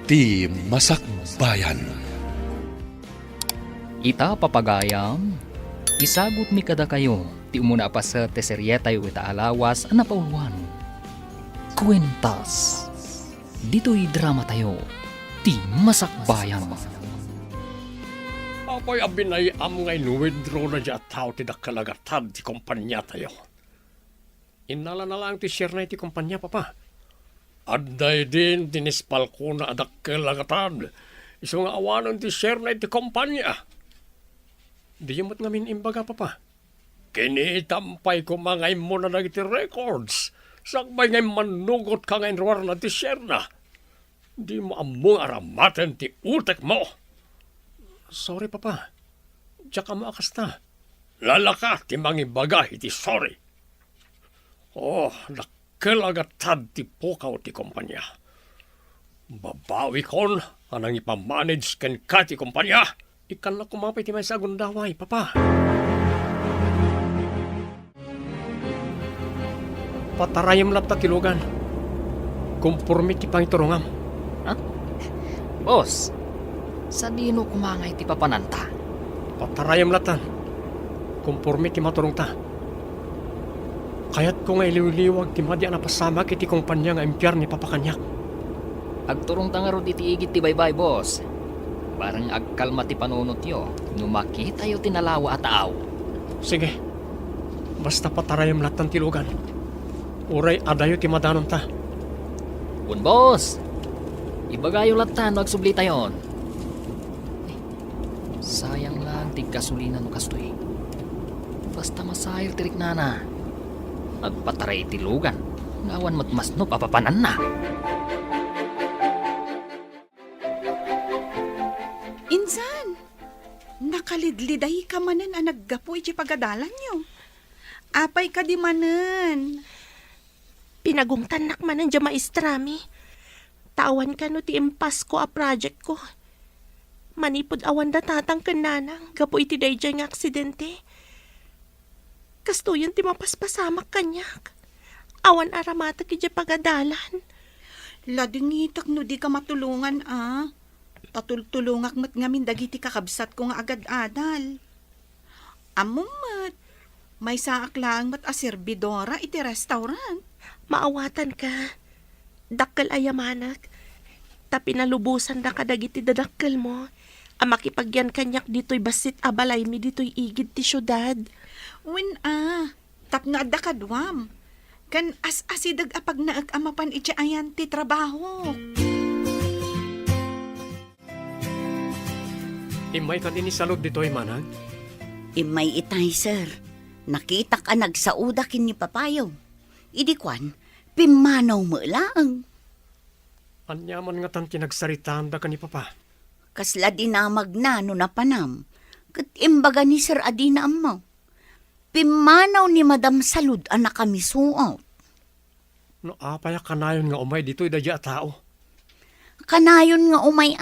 ti Masakbayan. Ita papagayam, isagot mi kada kayo, ti umuna pa sa teseryeta yu ita alawas na pauluan. Kwentas. Dito'y drama tayo, ti Masakbayan. Ako'y abinay am ngay withdraw na dya tao ti dakalagatan ti kumpanya tayo. Inala na lang ti share na ti kumpanya, papa. Adday din tinispal ko na dakalagatan. Iso nga awanon ti share na ti kumpanya. Di yamot ngamin imbaga, papa. Kinitampay ko mga mo na nagiti records. Sakbay ngay manugot ka ngay ruwar na ti share na. Di mo among aramaten ti utek mo. Sorry, papa. Diya ka maakasta. Lalaka ti mangibaga iti sorry. Oh, nakalagatan ti pukaw ti kumpanya. Babawi kon anang ipamanage ken ka ti kumpanya. Ikan na kumapay ti may sagundaway, papa. Patarayam lang ta tilugan. Kumpurmi ti pangiturungam. Boss, sa dino kumangay ti papananta? Patarayam latan. Kumpurmi ti maturong ta. Kaya't ko nga iliwliwag ti madya na pasama kiti kumpanya nga impyar ni papakanyak. Agturong tangarod iti igit ti baybay, boss. Parang agkalma ti panunot yo, numakita yo tinalawa at aaw. Sige. Basta patarayam latan tilugan. Uray adayo ti madanon ta. Un boss, ibagayo latan no agsubli tayon. Sayang lang ti gasolina no kastoy. Basta masayil tirik nana. Agpataray ti lugan. Ngawan matmas no papapanan na. Insan, nakalidliday ka manan ang naggapoy ti pagadalan nyo. Apay ka di manan. Pinagungtanak manan dya maestrami. Tawan ka no ti impas ko a project ko. Manipod awan da tatang kananang, gapoy ti dayjay nga aksidente. Kastuyon ti mapaspasamak kanyak. Awan aramata ki dya pagadalan. Ladingitak no di ka matulungan Tatultulungak mat ngamin dagiti kakabsat ko nga agad-adal. Amumat, may saak lang mat aserbidora iti restaurant. Maawatan ka. Dakkel ayamanak. Tapi nalubusan da kadagiti dadakkel mo. Makipagyan kanyak dito'y basit abalay mi dito'y igid ti syudad. Wen tapno adda kadwam. Kan as-asidag apag naag amapan iti ayan ti trabaho. Imay ka din ni salod dito'y manag. Imay itay, sir. Nakita ka nagsauda kin ni papayo. Idikwan, pimanaw mo lang. Anyaman nga tan kinagsaritaan da ka ni papa. Kasla dinamag na no napanam. Kat imbaga ni Sir Adina mo. Pimanaw ni Madam Salud anak kami suot. No apaya kanayon nga umay dito'y dadya tao. Kanayon nga umay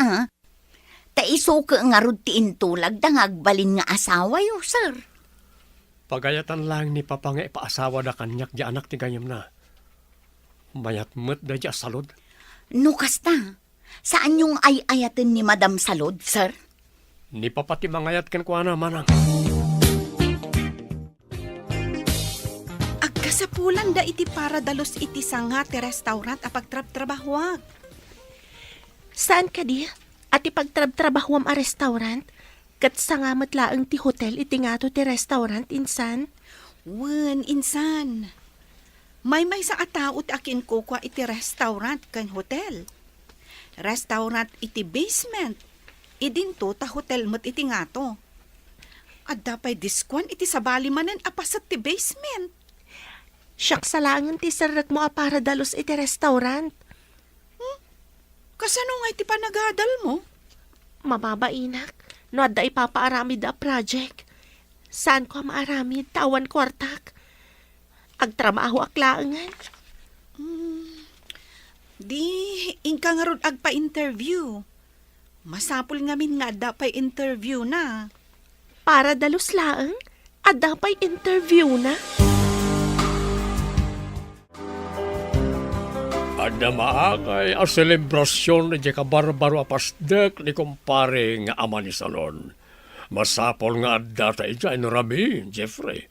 Taiso ka nga rod ti intulag da nga agbalin nga asawa yo, sir. Pagayatan lang ni papa nga ipaasawa da kanyak di anak ti gayam na. Mayat met dadya salod. No kasta, saan yung ay-ayatin ni Madam Salud, sir? Ni papa ti mangayat ken kuana manang. Agkasapulan da iti para dalos iti sanga ti restaurant apag trabahuag. Saan ka di? At ipagtrab-trabahwam a restaurant? Kat sangamat laang ti hotel iti nga to ti restaurant, insan? Wen, insan. May sa atao ti akin ko kwa iti restaurant kan hotel. Restaurant iti basement. Idinto ta hotel mo't iti nga to. Adda pa'y diskwan iti sabali manan apasat ti basement. Siyak salangan ti sarak mo a para dalos iti restaurant. Kasano nga iti panagadal mo? Mababainak, no adda ipapaaramid a project. Saan ko maaramid, tawan kwartak. Agtrabaho aklaangan. Di, ingka nga rod agpa-interview. Masapul ngamin nga adda pa'y interview na. Para dalos laang, adda pa'y interview na. Ada maakay a selebrasyon ni kabarbaro apasdek ni kumpare nga ama ni Salon. Masapol nga adda ta ija no Rami, Jeffrey.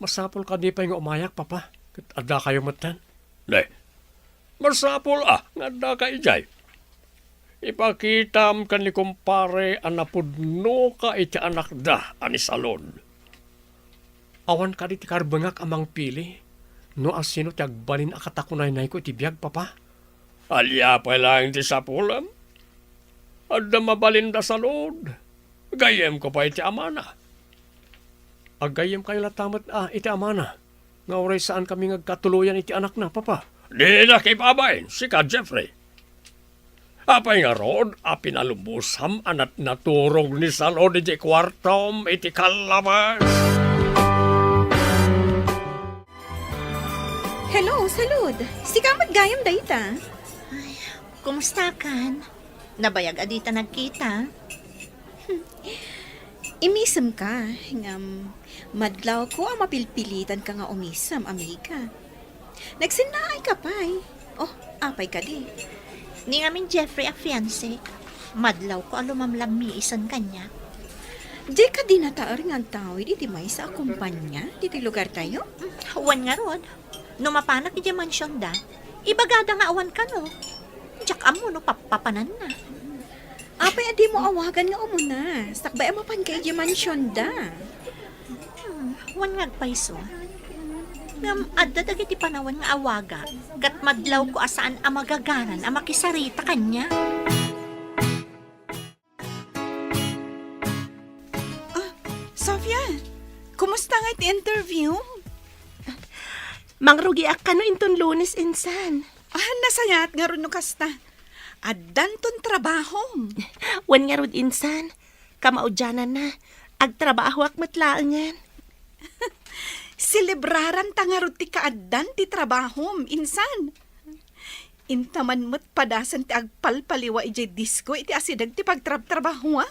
Masapol ka di pa nga umayak, papa. Kat adda kayo matan. Le, masapol nga adda ka ijay. Ipakitam kan ni kumpare anapudno ka iti anak da ani Salon. Awan ka di ti karbengak amang pili. No asino ti agbalin akatakunay-nay ko iti biyag, papa. Alya pa lang ti sapulam. Adda mabalin da Salon. Gayem ko pa iti amana. Agayem kayo latamat iti amana. Nga oray saan kami ngagkatuluyan iti anak na, papa. Di na kay babay, si ka Jeffrey. Apay nga rod, pinalubusam anat naturog ni Salon iti kwartom iti kalabas. Hello, Salud. Sikamat gayam dayta. Kumusta kan? Nabayag adita nagkita? Imisam ka. Madlaw ko ang mapilpilitan ka nga umisam, amiga. Nagsinaay ka pa eh. Oh, apay ka di. Ni ngamin Jeffrey a fiancé. Madlaw ko alumamlang miisan kanya. Di ka di nataar nga tawid iti may sa kumpanya. Diti lugar tayo? Wan nga rod. Numapanak iti mansyon da. Ibagada nga awan ka no. Diyak amo no papapanan na. Apay adi mo awagan nga umuna. Sakbay amapan kay di mansyon da. Wan nga paiso. Ngam adda dagiti panawan nga awaga. Kat madlaw ko asaan ang magaganan ang makisarita kanya. Sofia, kumusta nga iti interview? Mangrugi ak ka no inton Lunes insan. Nasayat nga ron no kasta. Addan ton trabaho. Wan nga rod insan. Kamaudyanan na. Agtrabaho ak matlaangan. Selebraran ta nga ron ti kaaddan ti trabaho, insan. Intaman mo't padasan ti agpalpaliwa iti disco iti asidag ti pagtrabaho.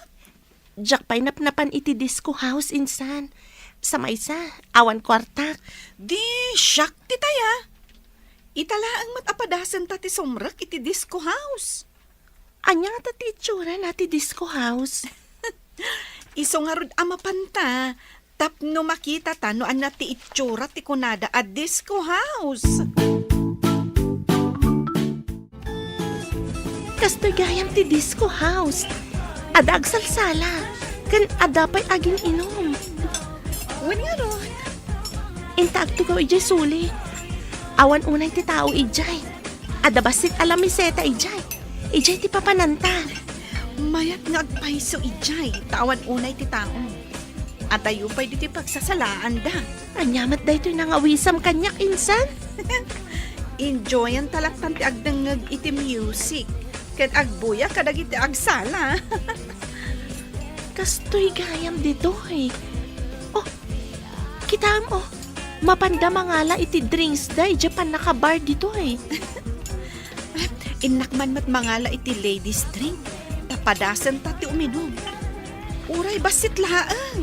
Diyak pa'y napnapan iti disco house insan. Sa maysa, awan kwartak. Di, syak ti taya. Italaang matapadasan ta ti sumrak iti disco house. Anya nga ti itsura na ti disco house. Iso nga rod amapanta, tapno makita ta no an na ti itsura ti kunada at disco house. Kastoy gayam ti disco house. Ada agsalsala. Kan ada pa'y aging inom. Wan nga ron. Inta agtugaw ijay suli. Awan unay ti tao ijay. Ada basit alamiseta ijay. Ijay ti papananta. Mayat nga agpaiso ijay, tawan unay ti tao. At tayo pa'y di ti pagsasalaan da. Anyamat da ito'y nangawisam kanyak insan. Enjoyan talaktan ti agdangag iti music. Ket agbuya kadag iti agsala. Kastoy gayam dito eh. Oh, kita mo. Mapanda mangala iti drinks day. Japan nakabar dito eh. Inakman mat mangala iti ladies drink. Tapadasan ta ti uminom. Uray basit laang.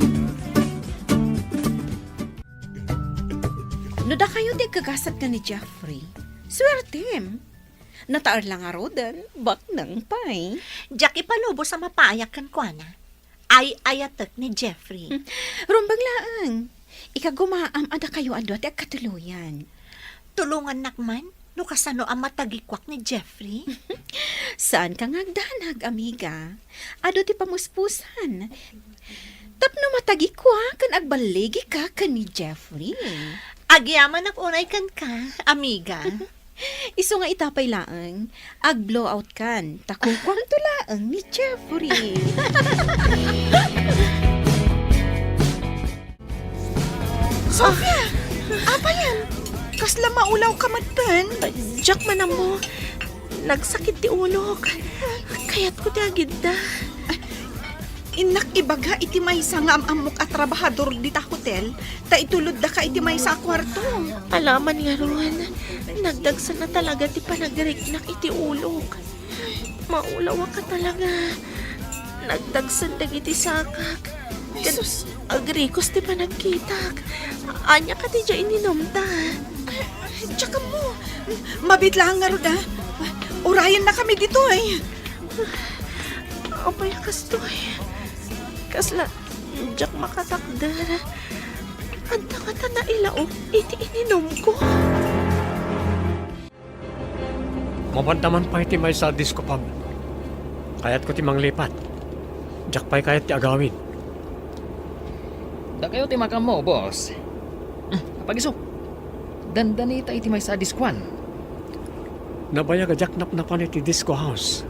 No da kayo di kagasat ka ni Jeffrey. Swertem. Nataar lang nga rodan. Bak nang pay. Jackie palubo sa mapayak kan kwa na. Ay ayatek ni Jeffrey. Rumbang laang. Ikagumaam ada kayo ado at katuluyan. Tulungan nakman. No kasano ang matagikwak ni Jeffrey? Saan ka ngagdanag, amiga? Ado ti pamuspusan. Tapno matagikwa kan agbaligi ka ni Jeffrey. Agyaman ak unay kan ka, amiga. Iso nga itapay laang, ag-blow out kan. Takukwang tulaang ni Jeffrey. Sofia! Apa yan? Kasla maulaw ka matan. Jack man mo. Nagsakit ti ulo. Kaya't ko ti agid da. Inak ibaga iti maysa nga amamok at trabahador dita hotel, ta itulod da ka iti maysa kwarto. Alaman nga ron. Nagdagsa na talaga ti panagreknak iti ulo. Maulaw ka talaga. Nagdagsan dagiti sakak. Jesus. Agrikos ti panagkitak. Anya ka ti dya ininom ta. Tsaka mo, mabitlaan nga ron Urayan na kami dito eh. Apay kastoy. Kasla, jak makatakdar. Anta ka ta na ilaok, iti ininom ko. Mabandaman pa iti may sa disco pub. Kayat ko ti manglipat. Diyak pa'y kayat ti agawin. Da kayo ti makam mo, boss. Pagiso. Dandanita iti may sa diskwan. Nabaya ka diyak napnapan iti disco house.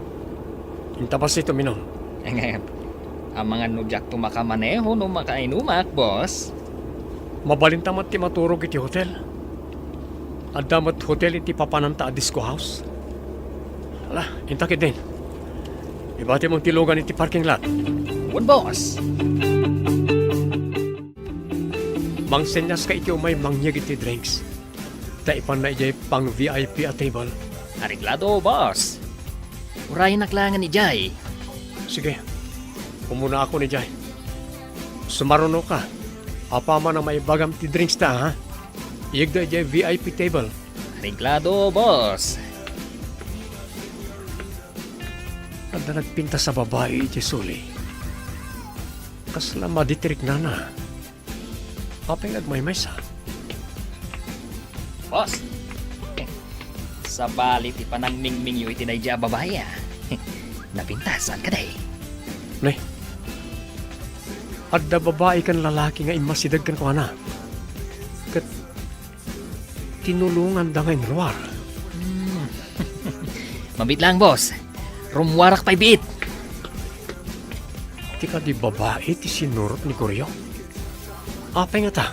Intabas ito minom. Ngayon, ang mga nudyak tumakapaneho no makainumak, boss. Mabalintamat ti maturog iti hotel. Adamat hotel iti papananta a disco house. Ala, intakid din. Ibati mong tilugan iti parking lot. One boss. Mangsenyas ka iti umay mangyag iti drinks. Taipan na ijay pang VIP a table. Ariglado, boss. Urayin naklangan ni Jay. Sige, kumuna ako ni Jay. Sumaruno ka. Apama na may bagam ti drinks ta, ha? Iyag da ijay VIP table. Ariglado, boss. Kada nagpinta sa babae iti suli. Kasla maditirik na. Apay nagmaymay sa. Boss. Sa balit ipanangmingming yu iti na ija babaya. Napintasan ka day. Ne? Adda babae kan lalaki nga imasidag kan ko na. Kat tinulungan da ngayon ruwar. Mabit lang, boss. Rumwarak pa'y bit. Ti ka di babae ti sinurot ni Koryo. Apay nga ta.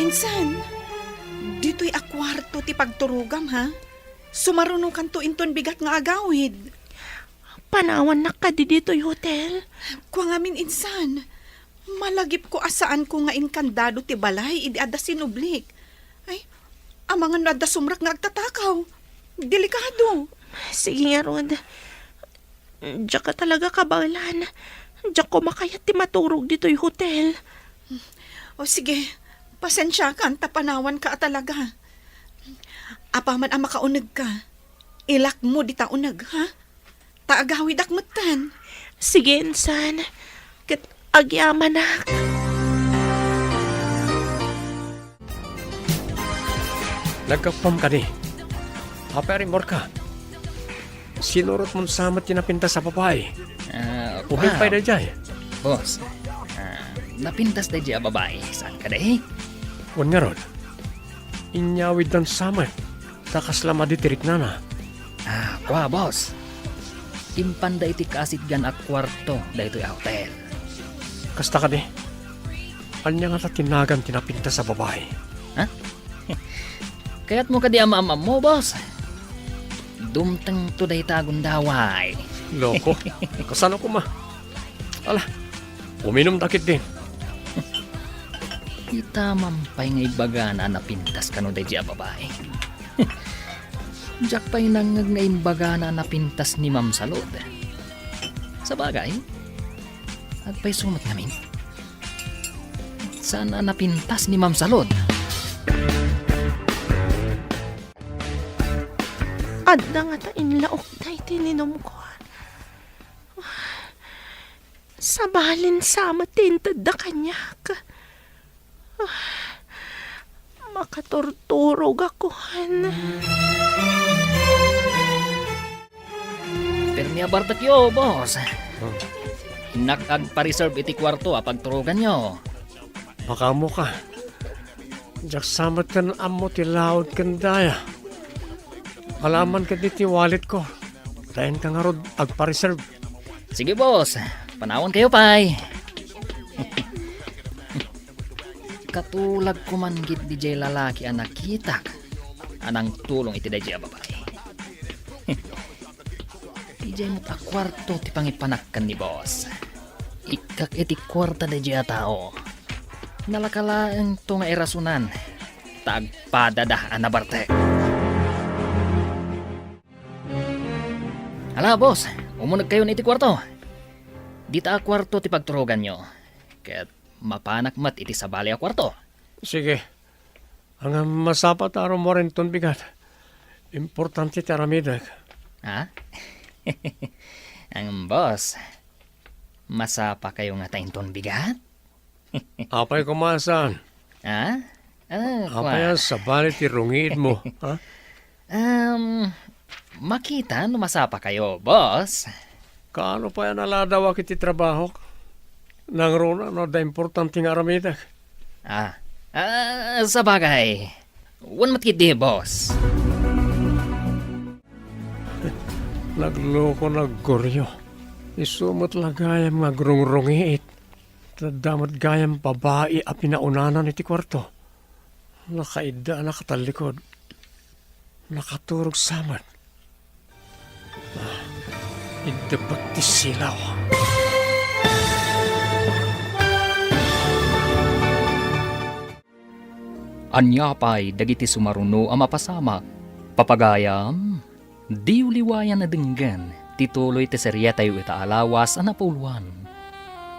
Insan, dito'y akwarto ti pagturugam ha. Sumarunong kanto inton bigat nga agawid. Panawan na ka di dito'y hotel. Kwa ngamin insan, malagip ko asaan ko nga inkandado ti balay, idi ada sinublik. Ay, amangan na ada sumrak nga agtatakaw. Delikado. Sige nga, Rod. Diyak ka talaga kabalan. Diyak ko makayat ti maturog dito'y hotel. O sige, pasensya ka, tapanawan ka talaga. Apaman ang makaunag ka. Ilak mo di taunag, ha? Taagawid akmatan. Sige, insan. Kat agyaman na. Nagkapam ka ni. Apay rin ka. Sinurot mong samat tinapinta sa babae. Ubing pa'y na jay. Boss. Napintas na ija babae. Saan ka day? Wan nga ron. Inyawid ng samat. Takasla maditirik na. Kwa, boss. Impanda iti kasit gan at kwarto da ito'y hotel. Kasta ka di. Anya nga ta tinagan tinapinta sa babae. Kaya't mo ka di ama-ama mo, boss. Dumtang to day tagon daway. Loko. Kasano ko ma? Ala, uminom takit din. Itamam pa'y nga ibaga na napintas ka no day diya babae. Diyak pa'y nangag nga imbaga na napintas ni Ma'am Salud. Sa bagay, at pa'y sumat namin. Saan na napintas ni Ma'am Salud? Adda nga ta inlaok na itininom ko. Sabalin sama tintad da kanyak. Makatorturog ako. Permi abartakyo, boss. Hinakag pa-reserve iti kwarto pagturugan nyo. Makamo ka. Diyak samat kan amo tilaod kan daya. Alaman ka diti wallet ko. Tayin ka nga rod agpa-reserve. Sige, boss. Panawon kayo, pay. Katulag kumanggit di jay lalaki ang nakitak. Anang tulong iti di jay babae. Di jay mo't akwarto ti pangipanakkan ni boss. Ikak iti kwarta di jay tao. Nalakalaang to nga irasunan. Tagpadada anabarte. Hala, boss. Umunag kayo na iti kwarto. Dita kwarto ti pagturugan nyo. Kaya't mapanak mat iti sabali a kwarto. Sige. Ang masapat araw mo rin ton bigat. Importante ti aramidag. Ha? Ang boss, masapa kayo nga tainton bigat? Apay kumasan. Ha? Apay sa balit ti rungid mo. Ha? Makita no masapa kayo, boss. Kaano pa yan aladawa kiti trabaho? Nang runa no da importante nga aramidag. Sa bagay. Wan matkidi, boss. Nagloko naggoryo. Isumot lagayam nga grungrungiit. Tadamot gayam babae a pinaunanan iti kwarto. Nakaida nakatalikod. Nakaturog samad. Idabag ti silaw. Anyapay dagiti sumaruno a mapasamak. Papagayam, di uliwayan na denggan, tituloy ti serya tayo itaalawas a napuluan.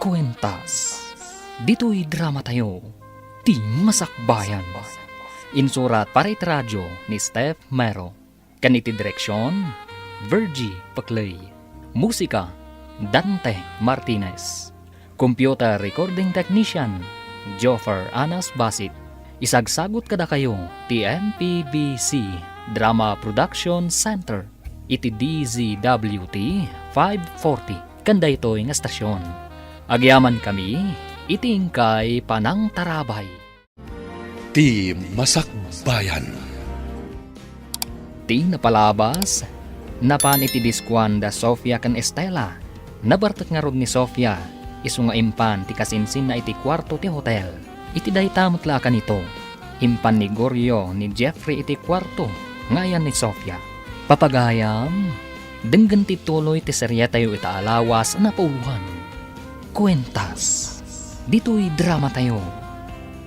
Kwentas, dito'y drama tayo, ti masakbayan. Insurat para iti radyo ni Steph Mero. Kaniti direksyon, Virgie Paclay. Musika, Dante Martinez. Computer recording technician, Joffer Anas Basit. Isagsagot kada kayo ti MPBC Drama Production Center iti DZWT 540 kanda ito'y nga stasyon. Agyaman kami iti ingkay Panang Tarabay. Ti Masakbayan. Ti napalabas napan iti diskuan da Sofia kan Estela. Nabartak nga rod ni Sofia isu nga impan ti kasinsin na iti kwarto ti hotel. Iti daytamot la kanito, impan ni Goryo ni Jeffrey iti kwarto, ngayan ni Sofia. Papagayam, denggan ti tuloy ti serya tayo itaalawas na pauluhan. Kwentas, dito'y drama tayo,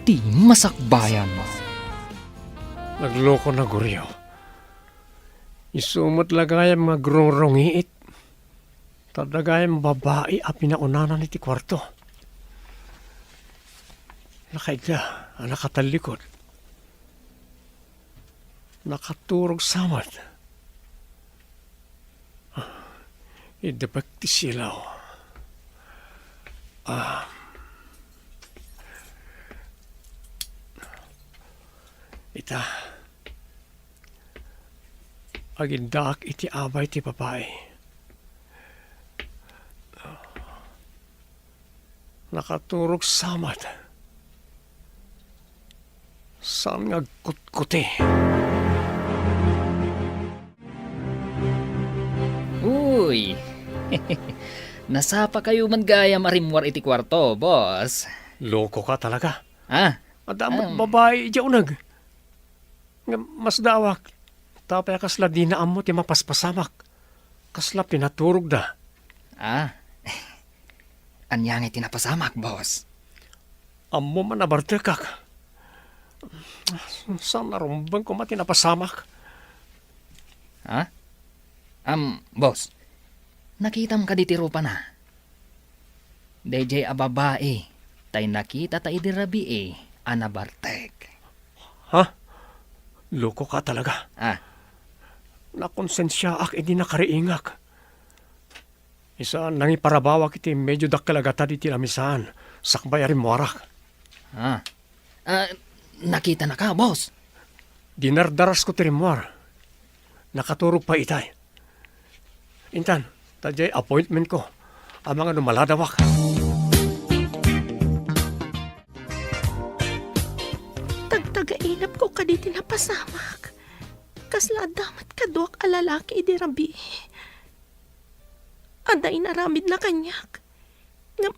ti masakbayan. Nagloko na guryo. Isumot lagayam nga grungrungiit. Tadagayam babae a pinaunanan iti kwarto. Nakaigla, nakatalikod. Nakaturog samad. Idabag ti silaw. Ita. Agindaak iti abay ti babae. Nakaturog samad. Saan nga kutkuti? Uy, nasapa kayo man gaya marimwar iti kwarto, boss. Loko ka talaga. Um. Adamot babae iyaunag. Nga mas dawak. Tapay kasla di na amo ti mapaspasamak. Kasla pinaturog da. Anyang iti napasamak, boss. Amo man nabartekak. Saan narumbang ko mati napasamak? Boss, nakitam ka ditiro pa na. DJ a babae, tay nakita tay dirabi anabartek. Loko ka talaga. Nakonsensya Nakonsensyaak edi nakariingak. Isa nangiparabawak iti medyo dakkalagata di tilamisaan. Sakbay arim moarak. Nakita na ka, boss. Dinardaras ko tirimwar. Nakaturog pa itay. Intan, tadyay appointment ko. Ang mga numaladawak. Tagtagainap ko kaditi napasamak. Kasla damat kaduak alalaki idirabi. Aday naramid na kanyak. Nga,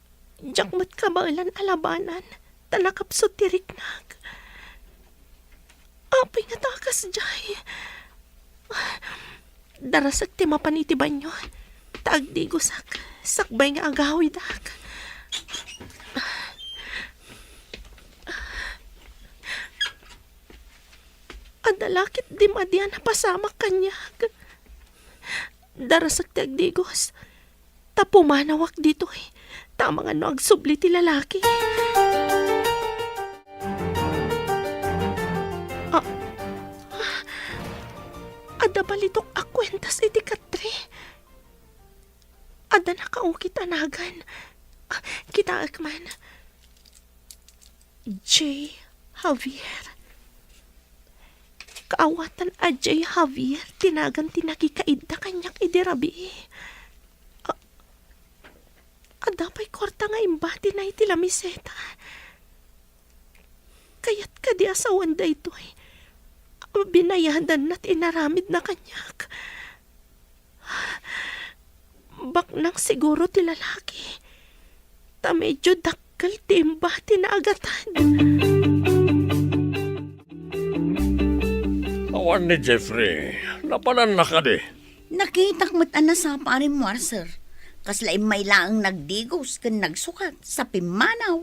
jakmat kabalan alabanan. Tanakapsot tiriknag. Apay nga takas jay. Darasak ti mapaniti banyo. Tagdigo sakbay nga agawi dak. Adalakit di madyan na pasamak kanyag. Darasak ti agdigos. Tapumanawak dito Tama nga no agsubli ti lalaki. Ada balitok akwentas iti katre. Ada nakaukit anagan. Kita akman. J. Javier. Kaawatan a J. Javier, tinagan tinagikaid na kanyak idirabi. Adapay korta nga imbati na iti lamiseta. Kaya't kadi asawan da ito binayadan na't inaramid na kanyak. Bak nang siguro ti lalaki. Ta medyo dakkel ti imbati na agatan. Awan ni Jeffrey, napanan na ka di. Nakita mo't ana sa parin mo, sir. Kaslaim may laang nagdigos kan nagsukat sa pimanaw.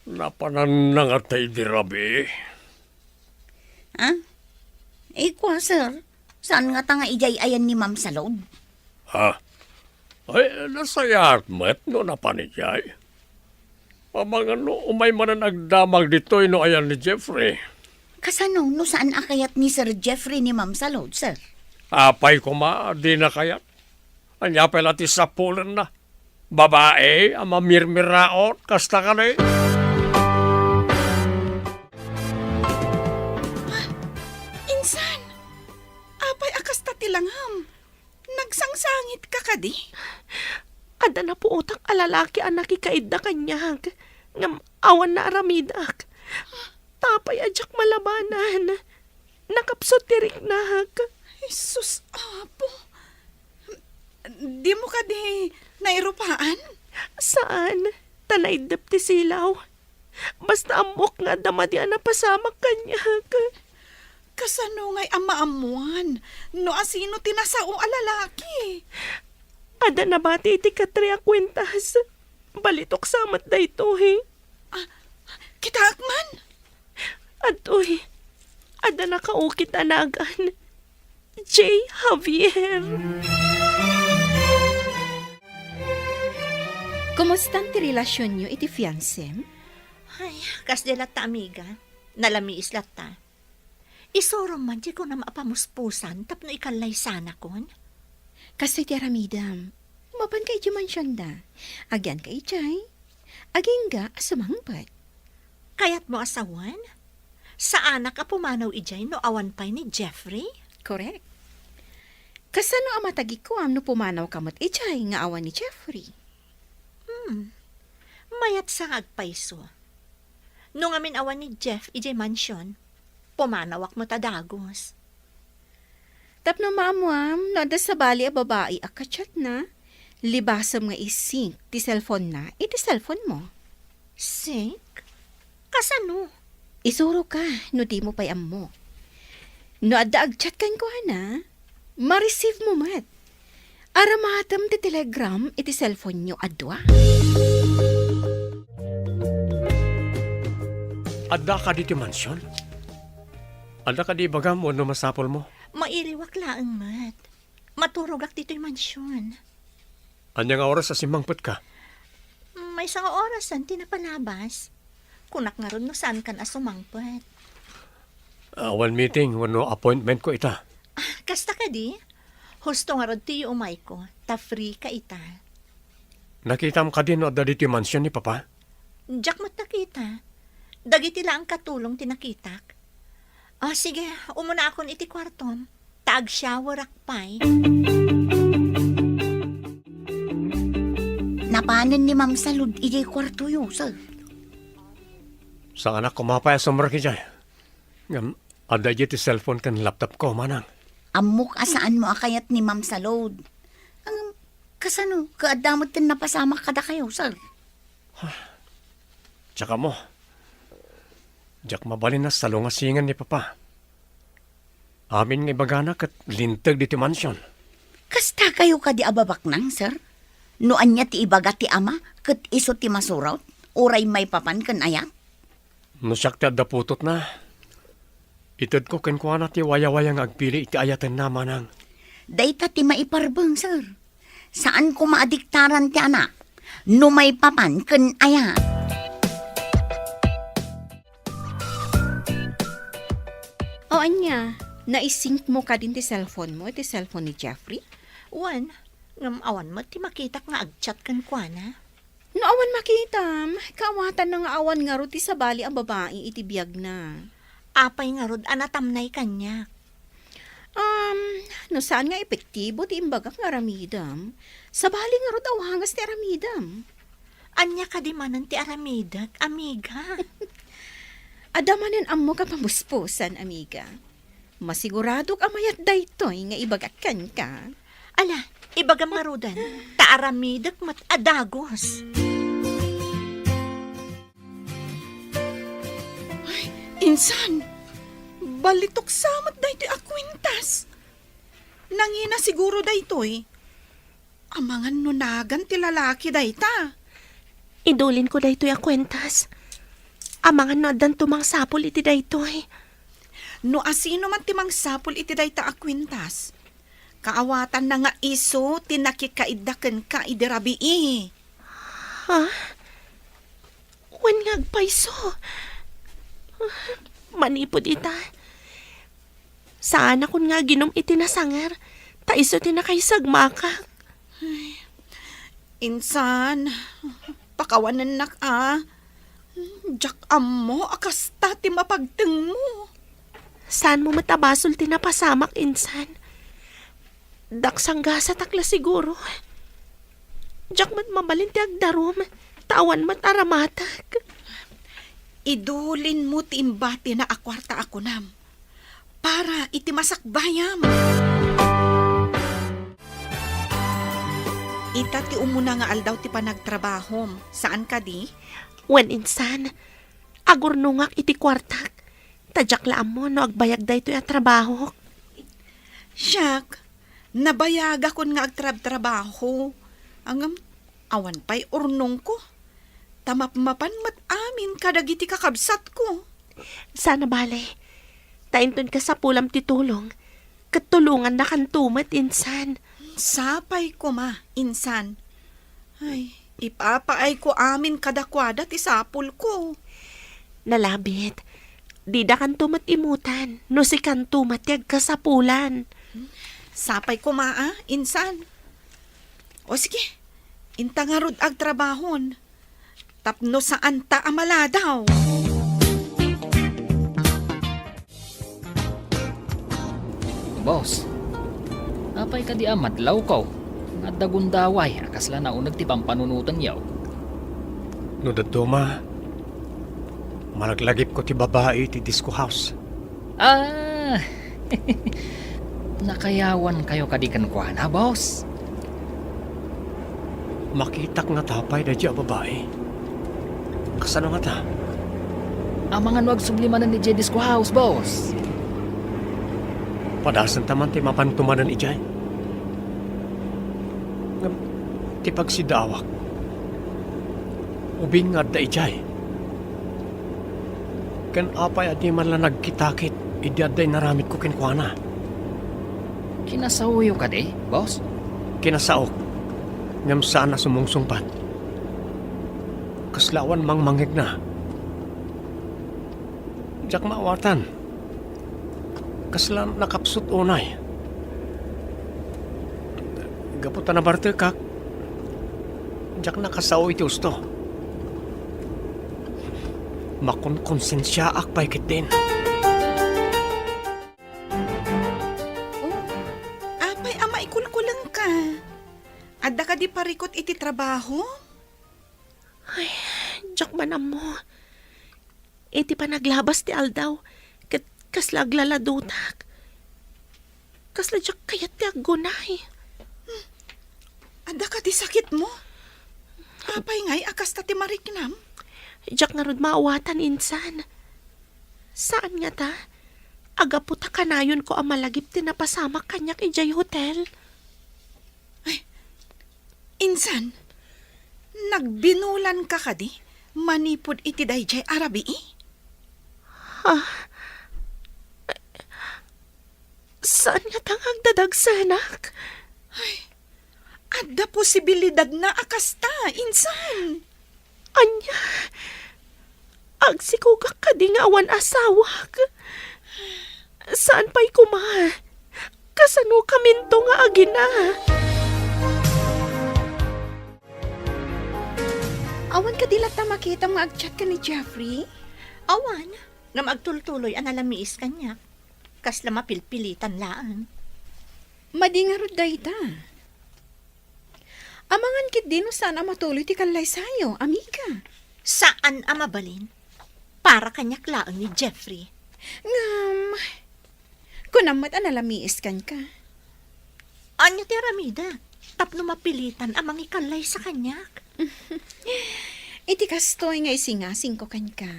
Napanan na nga tayo di rabi. Ha? Kwa, sir. Saan nga tanga ijay ayan ni Ma'am Salod? Ha? Ay, nasayat met no napanijay. Pamangan no, umay man na nagdamag dito no ayan ni Jeffrey. Kasano, no saan akayat ni Sir Jeffrey ni Ma'am Salod, sir? Apay ko ma, di na kayat. Anya pala ti sapulan na. Babae, ang mamirmiraot, kasta ka na eh. Insan, apay akas ta tilangham. Nagsangsangit ka kadi? Ada na po utang alalaki ang nakikaid na kanyag. Ngam awan na aramidak. Tapay adyak malabanan. Nakapsot tirik nahag. Jesus, apo. Di mo kadi nairupaan? Saan? Tanaydap ti silaw. Basta amok nga damadian na pasamak kanyag. Kasano nga'y amaamuan? No asino tinasao alalaki? Ada na bati iti katri akwentas. Balitok samat da ito Kita akman? Atoy, ada na kaukit anagan. J. Javier. Kumusta ti relasyon nyo iti fiancé? Ay, kas de lata amiga. Nalami islata. Isorong man di ko na maapamuspusan tapno ikalay sana kon. Kasi ti aramidam, mapan kay di mansyon da. Agyan kay Chay. Aging ga asumangpat. Kayat mo asawan? Sa anak ka pumanaw ijay no awan pay ni Jeffrey? Correct. Kasano ang matagi ko no pumanaw kamot ichay nga awan ni Jeffrey? Mayat sa agpaiso. Nung amin awan ni Jeff ijay mansyon, pumanawak mo tadagos. Tapno maamuam, no ada sa bali a babae akachat na. Libasam nga isink ti cellphone na, iti cellphone mo. Sink? Kasano? Isuro ka, no di mo payam mo. No adda agchat kan ko na, ma-receive mo mat. Aramatam ti telegram iti cellphone nyo adwa. Adda ka di ti mansyon? Adda ka di baga mo no masapol mo? Mairiwak laang mat. Maturog ak dito'y mansyon. Anya nga oras sa simangpot ka? May isang orasan tinapalabas. Kunak nga ron no saan kan asumangpat. One meeting, wano appointment ko ita. Kasta ka di? Husto nga ron tiyo umay ko. Ta free ka ita. Nakita mo ka din no adda di ti mansyon ni Papa? Diyak mo't nakita. Dagiti lang katulong tinakitak. Sige, umuna akon iti kwartom. Taag shower akpay. Napanan ni Ma'am Salud ijay kwarto yo, sir. Sa anak ko mapaya sumra ki jay. Ngam, adda di ti cellphone kan laptop ko manang. Amok asaan mo akayat ni Ma'am Salud. Ang kasano, kaadamot din napasama kada kayo, sir. Tsaka mo, jak mabalin na sa lungasingan ni Papa. Amin nga ibagana kat lintag di ti mansyon. Kasta kayo ka di ababak nang, sir? Noan niya ti ibaga ti ama, kat iso ti masurat, uray may papan kan ayat? No siyak ti adda putot na. Itod ko kenkwana ti waya-wayang agpili iti ayatan na manang. Dayta ti maiparbeng, sir. Saan ko maadiktaran ti anak? No may papan kan ayat? O anya, Naisync mo ka din ti cellphone mo, ti cellphone ni Jeffrey? Wan, ngam awan mo ti makitak nga agchat kan kwa na. No awan makitam, kaawatan na nga awan nga ro ti sabali ang babae iti biyag na. Apay nga rod anatamnay kanya. No saan nga epektibo ti imbagak nga aramidam? Sabali nga ro awangas ti aramidam. Anya ka di manan ti aramidak, amiga. Adamanen ammo ka pamuspusan, amiga. Masiguradok amayat daytoy nga ibagakan ka. Ala, ibagam marudan, taaramidak mat adagos. Insan, balitok samat daytoy akwintas. Nangina siguro daytoy. Amangan nunagan ti lalaki dayta. Idulin ko daytoy a kwentas. Amangan no adan tumang sapol iti daytoy. No asino man ti mangsapol iti dayta akwintas. Kaawatan na nga iso tinakikaidaken ka idirabii. Ha? Wan nga agpaiso. Manipod ita. Saan akon nga ginom iti nasangar, ta iso tinakaisagmaka. Insan, pakawanan nak Jak ammo akasta ti mapagteng mo. Saan mo matabasol tinapasamak, insan? Daksang gasa takla siguro. Jak mat mabalin ti agdarom, tawan mat aramatak. Idulin mo ti imbati na akwarta ako nam. Para iti masakbayam. Ita ti umuna nga aldaw ti panagtrabahom. Saan ka di? Wen insan, agurnungak iti kwartak. Tadyak laam mo no agbayag daytoy a trabaho. Siyak, nabayag akon nga agtrab-trabaho. Angam, awan pa'y urnong ko. Tamapmapan mat amin kadagiti kakabsat ko. Sana bale, tainton ka sa pulam titulong. Katulungan na kantumat, insan. Sapay ko ma, insan. Ay, ipapaay ko amin kadakwada ti sapul ko. Nalabit, di da kantumat imutan, no si kantumat yag kasapulan. Sapay ko ma, insan. O sige, inta nga rod ag trabahon. Tapno saan ta amala daw. Boss, apay ka di amadlaw ko. At dagundaway, akasla na unag ti pampanunutan yaw. No daduma, malaglagip ko ti babae ti disco house. Nakayawan kayo kadikan kwa na, boss. Makitak nga tapay na diya babae. Kasano nga ta? Ang mga nuwag sublimanan ni J. Disco House, boss. Padasan taman ti mapantumanan ijay. Ngam, ti pagsidawak. Ubing nga da ijay. Kan apay adi man lang nagkitakit, idiaday naramit ko kinkwana. Kinasawyo ka di, boss? Kinasaok, ngam saan na sumungsungpat. Kaslawan mang mangig na. Diyak maawatan. Kaslan nakapsut unay. Gaputan na barte kak. Diyak nakasaw iti usto. Makon-konsensya akpay kit din. Apay ama ikulkulang ka. Adda ka di parikot iti trabaho? Jak manam mo. Iti pa naglabas ti aldaw. Kasla aglaladutak. Kasla jak kayat ti aggunay. Adda ka di sakit mo? Apay ngay akas ta ti mariknam? Jak nga rod maawatan insan. Saan nga ta? Agaputa kanayon ko ang malagip ti napasamak kanyak ijay hotel. Insan, nagbinulan ka di? Manipod iti dayjay arabi Saan nga tang agdadagsanak? Adda posibilidad na akasta, insan. Anya, agsikugak ka di nga awan asawag. Saan pa'y kuma? Kasano kaminto nga agina? Awan ka dilat na makita mga agchat ka ni Jeffrey? Awan, nga magtultuloy ang alamiis kanya. Kasla mapilpilitan laan. Madingarod dayta. Amangan kit dino sana matuloy ti kalay sayo, amiga. Saan ang mabalin? Para kanyak laang ni Jeffrey. Ngam, kunamat analamiis kan ka. Anya ti Aramida, tapno mapilitan ang mangikalay sa kanyak. Iti kastoy nga isingasing ko kan ka.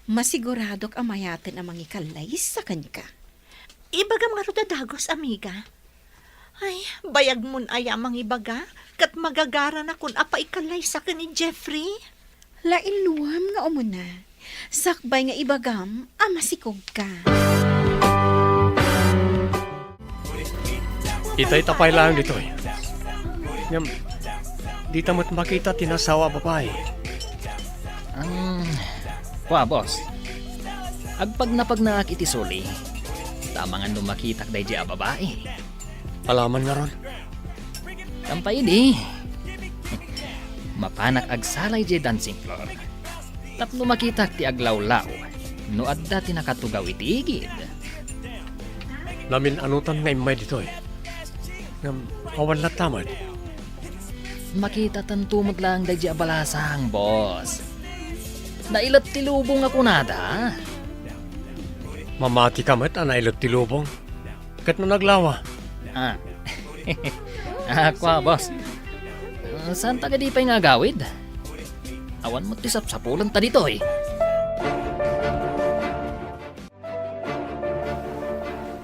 Masiguradok amayatin ang mangikalay sa kan ka. Ibagam nga rodadagos, amiga. Ay, bayag mun ay amang ibaga, kat magagara na kun apa ikalay sa kan ni Jeffrey. Lailuam nga umuna. Sakbay nga ibagam, masikog ka. Itay tapay lang dito eh. Ngam, di tamat makita tinasawa babae. Boss. Agpag naak iti suli, tama nga lumakitak day a babae. Alaman nga ron. Kampay di. Mapanak agsalay di dancing floor. Tapno makitak ti aglawlaw, no adda ti nakatugaw iti igid. Namin anutan nga imay dito eh. Ngam, awan na tamad. Makita tantumot lang day a balasang, boss. Nailat ti lubong ako nada. Mamati ka mat, anailot ti lubong. Kat no naglawa. Kwa, boss. Saan taga di pa'y nga gawid? Awan mo ti sapsapulan ta dito eh.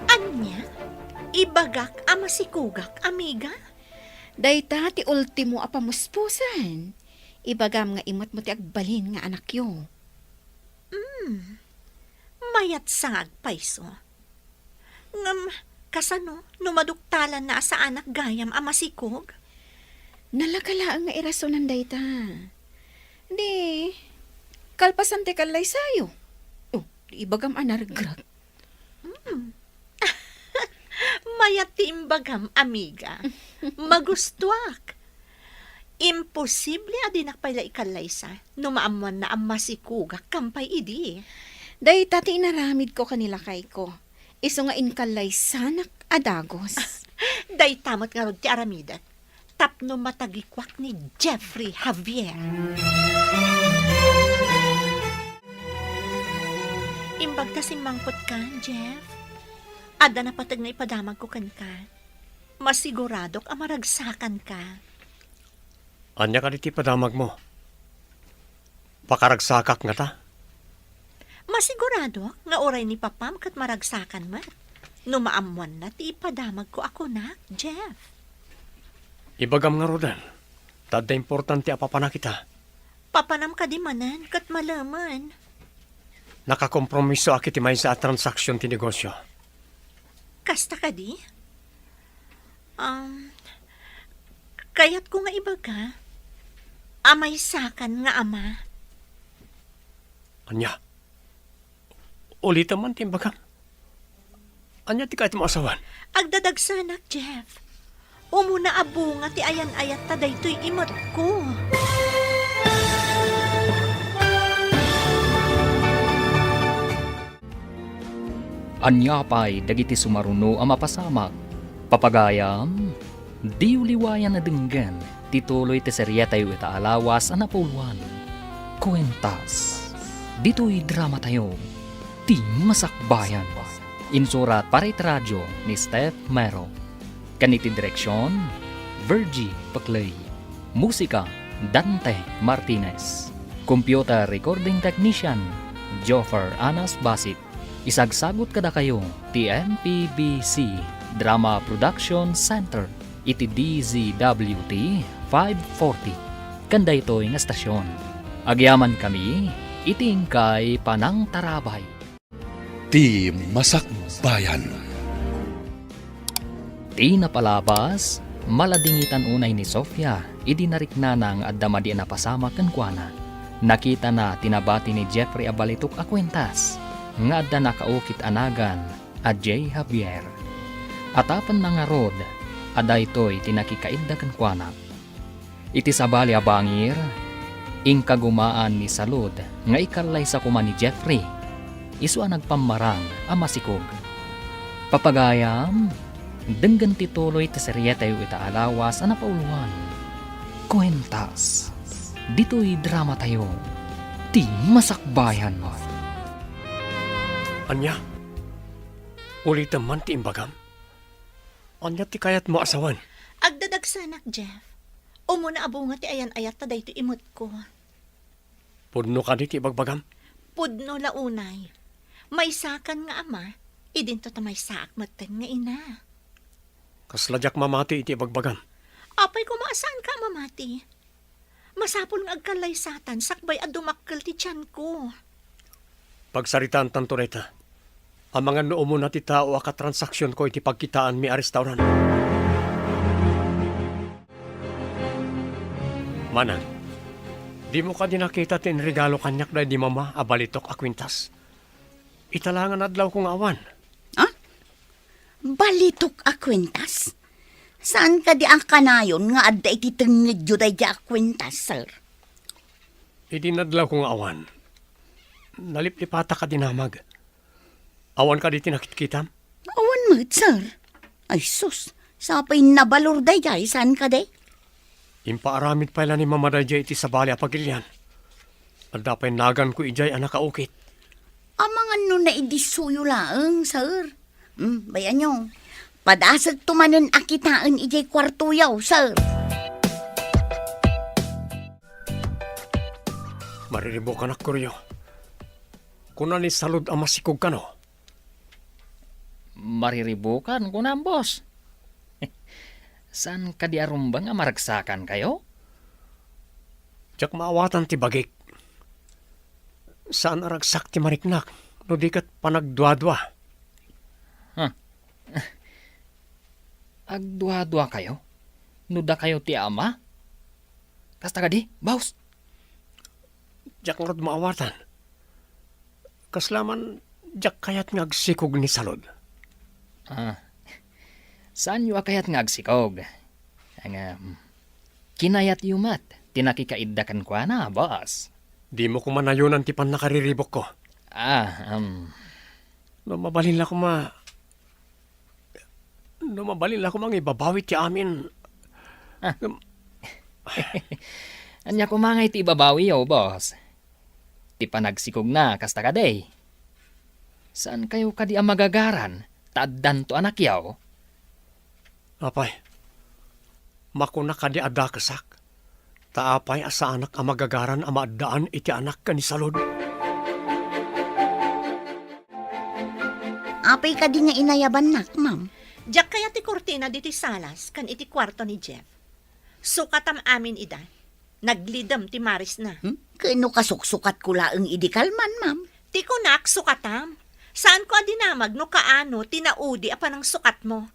Anya? Ibagak ama sikugak, amiga? Dayta ti ultimo apamuspusan. Ibagam nga imot mo ti agbalin nga anak yo. Mayat sangag paiso. Ngam, kasano, numaduktalan na sa anak gayam ama sikog? Nalakalaang nga irasonan dayta. Di, kalpasan ti kalay sayo. Oh, di ibagam anargrag. Mayat ti imbagam, amiga. Magustuak. Imposible adinak pala ikalay sa numaamuan na ang masikugak kampay idi. Dayta ti inaramid ko kanila kay ko. Iso nga inkalay sanak adagos. Day tamot nga rod ti Aramida. Tapno matagikwak ni Jeffrey Javier. Imbag ta mangpot ka, Jeff. Ada na patag na ipadamag ko kan ka. Masiguradok ang maragsakan ka. Anya ka diti padamag mo. Pakaragsakak nga ta. Masigurado nga oray ni Papam kat maragsakan mat. Numaamuan na ti ipadamag ko ako na, Jeff. Ibagam nga rodan. Tadda importante apapana kita. Papanam ka di manan kat malaman. Nakakompromiso akit imay sa transaksyon ti negosyo. Kasta ka di? Kaya't ko nga ibaga, amay sakan nga ama. Anya? Ulitan man timbagan. Anya ti kahit mo asawan? Agdadagsanak, Jeff. Umuna abunga ti ayan-ayat ta daytoy imot ko. Anya pa'y dagiti sumaruno ang mapasamak. Papagayam, di uliwayan na denggan, tituloy ti serya tayo itaalawas ang napuluan. Kwentas, dito'y drama tayo, ti masakbayan. Insurat para radyo ni Steph Mero. Kaniti direksyon, Virgie Paclay. Musika, Dante Martinez. Computer recording technician, Joffer Anas Basit. Isagsagot kada kayo, TMPBC Drama Production Center, iti DZWT 540. Kanda ito'y nga stasyon. Agyaman kami, itingkay Panang Tarabay. Ti Masakbayan. Ti napalabas, maladingitan unay ni Sofia, idinarik na nang addamadi na pasama kankwana. Nakita na tinabati ni Jeffrey abalitok akwentas, nga adda nakaukit anagan, Ajay Javier. Atapan na nga rod, aday to'y tinakikaiddakan kwa na. Iti sabali abangir, ingkagumaan ni Salud nga ikalay sa kuma ni Jeffrey. Isu ang nagpamarang ang masikog. Papagayam, denggan tituloy ti serye tayo itaalawas ang napauluan. Kwentas, dito'y drama tayo. Ti masakbayan mo. Anya? Ulit naman ti imbagam? Anya ti kayat mo asawan? Agdadagsanak, Jeff. Umuna abunga ti ayan ayat ta dayto imot ko. Pudno ka di ti ibagbagam? Pudno launay. May sakan nga ama, idinto ta may saak maten nga ina. Kasladyak mamati iti ibagbagam. Apay ko maasaan ka mamati. Masapol nga agkalay satan, sakbay at dumakkel ti tiyan ko. Pagsaritaan tanto reta, ang mga noo mo na ti tao akatransaksyon ko iti pagkitaan mi a restaurant. Manang, di mo ka din nakita tin regalo kanyak na di mama abalitok a kwintas. Italangan adlaw kong awan. Balitok a kwentas? Saan ka di ang kanayon nga adda iti tenged juday di a kwentas, sir? Idinadlaw kong awan. Naliplipata ka dinamag. Awan ka di tinakikitam? Awan mo, sir. Ay sus, sapay nabalor day jay, saan ka day? Impaaramid pa ni Mama Dayjay iti sabali a pagilyan. At dapay nagan ko ijay anak kaukit. Amangan no na idisuyo laeng, sir. Bayan nyo, padasag tumanan akitaan ijay kwartuyaw, sir. Mariribo ka na kuryo. Kuna ni Salud ang masikog ka no? Mariribukan ko na, boss. Saan ka di arumbang nga maragsakan kayo? Diyak maawatan ti bagik. Saan aragsak ti mariknak? No di kat panagdwa-dwa. Agdwa-dwa kayo? Nuda kayo ti ama? Kasta ka di, boss? Diyak nga maawatan. Kaslaman, diyak kayat nga agsikog ni Salud. Saan yu akayat nga agsikog? Ang kinayat yumat, tinakikaiddakan kwa na, boss. Di mo ko manayunan ti pan nakariribok ko. No mabalin la ko mang ibabawit ti amin. Anya kumangay ti ibabawi yo, boss. Ti panagsikog na, kasta ka day. Saan kayo kadi ang magagaran? Taaddan to anak yaw? Apay, makuna ka di adakasak. Taapay asa anak ang magagaran ang maadaan iti anak ka ni Salud. Apay ka di nga inayaban nak, ma'am. Diyak kaya ti kortina diti salas, kan iti kwarto ni Jeff. Sukatam amin ida. Naglidam ti Maris na. Kano kasuksukat ko laeng idikalman, ma'am? Ti kunak sukatam. Saan ko adinamag no kaano tinaudi apa ng sukat mo?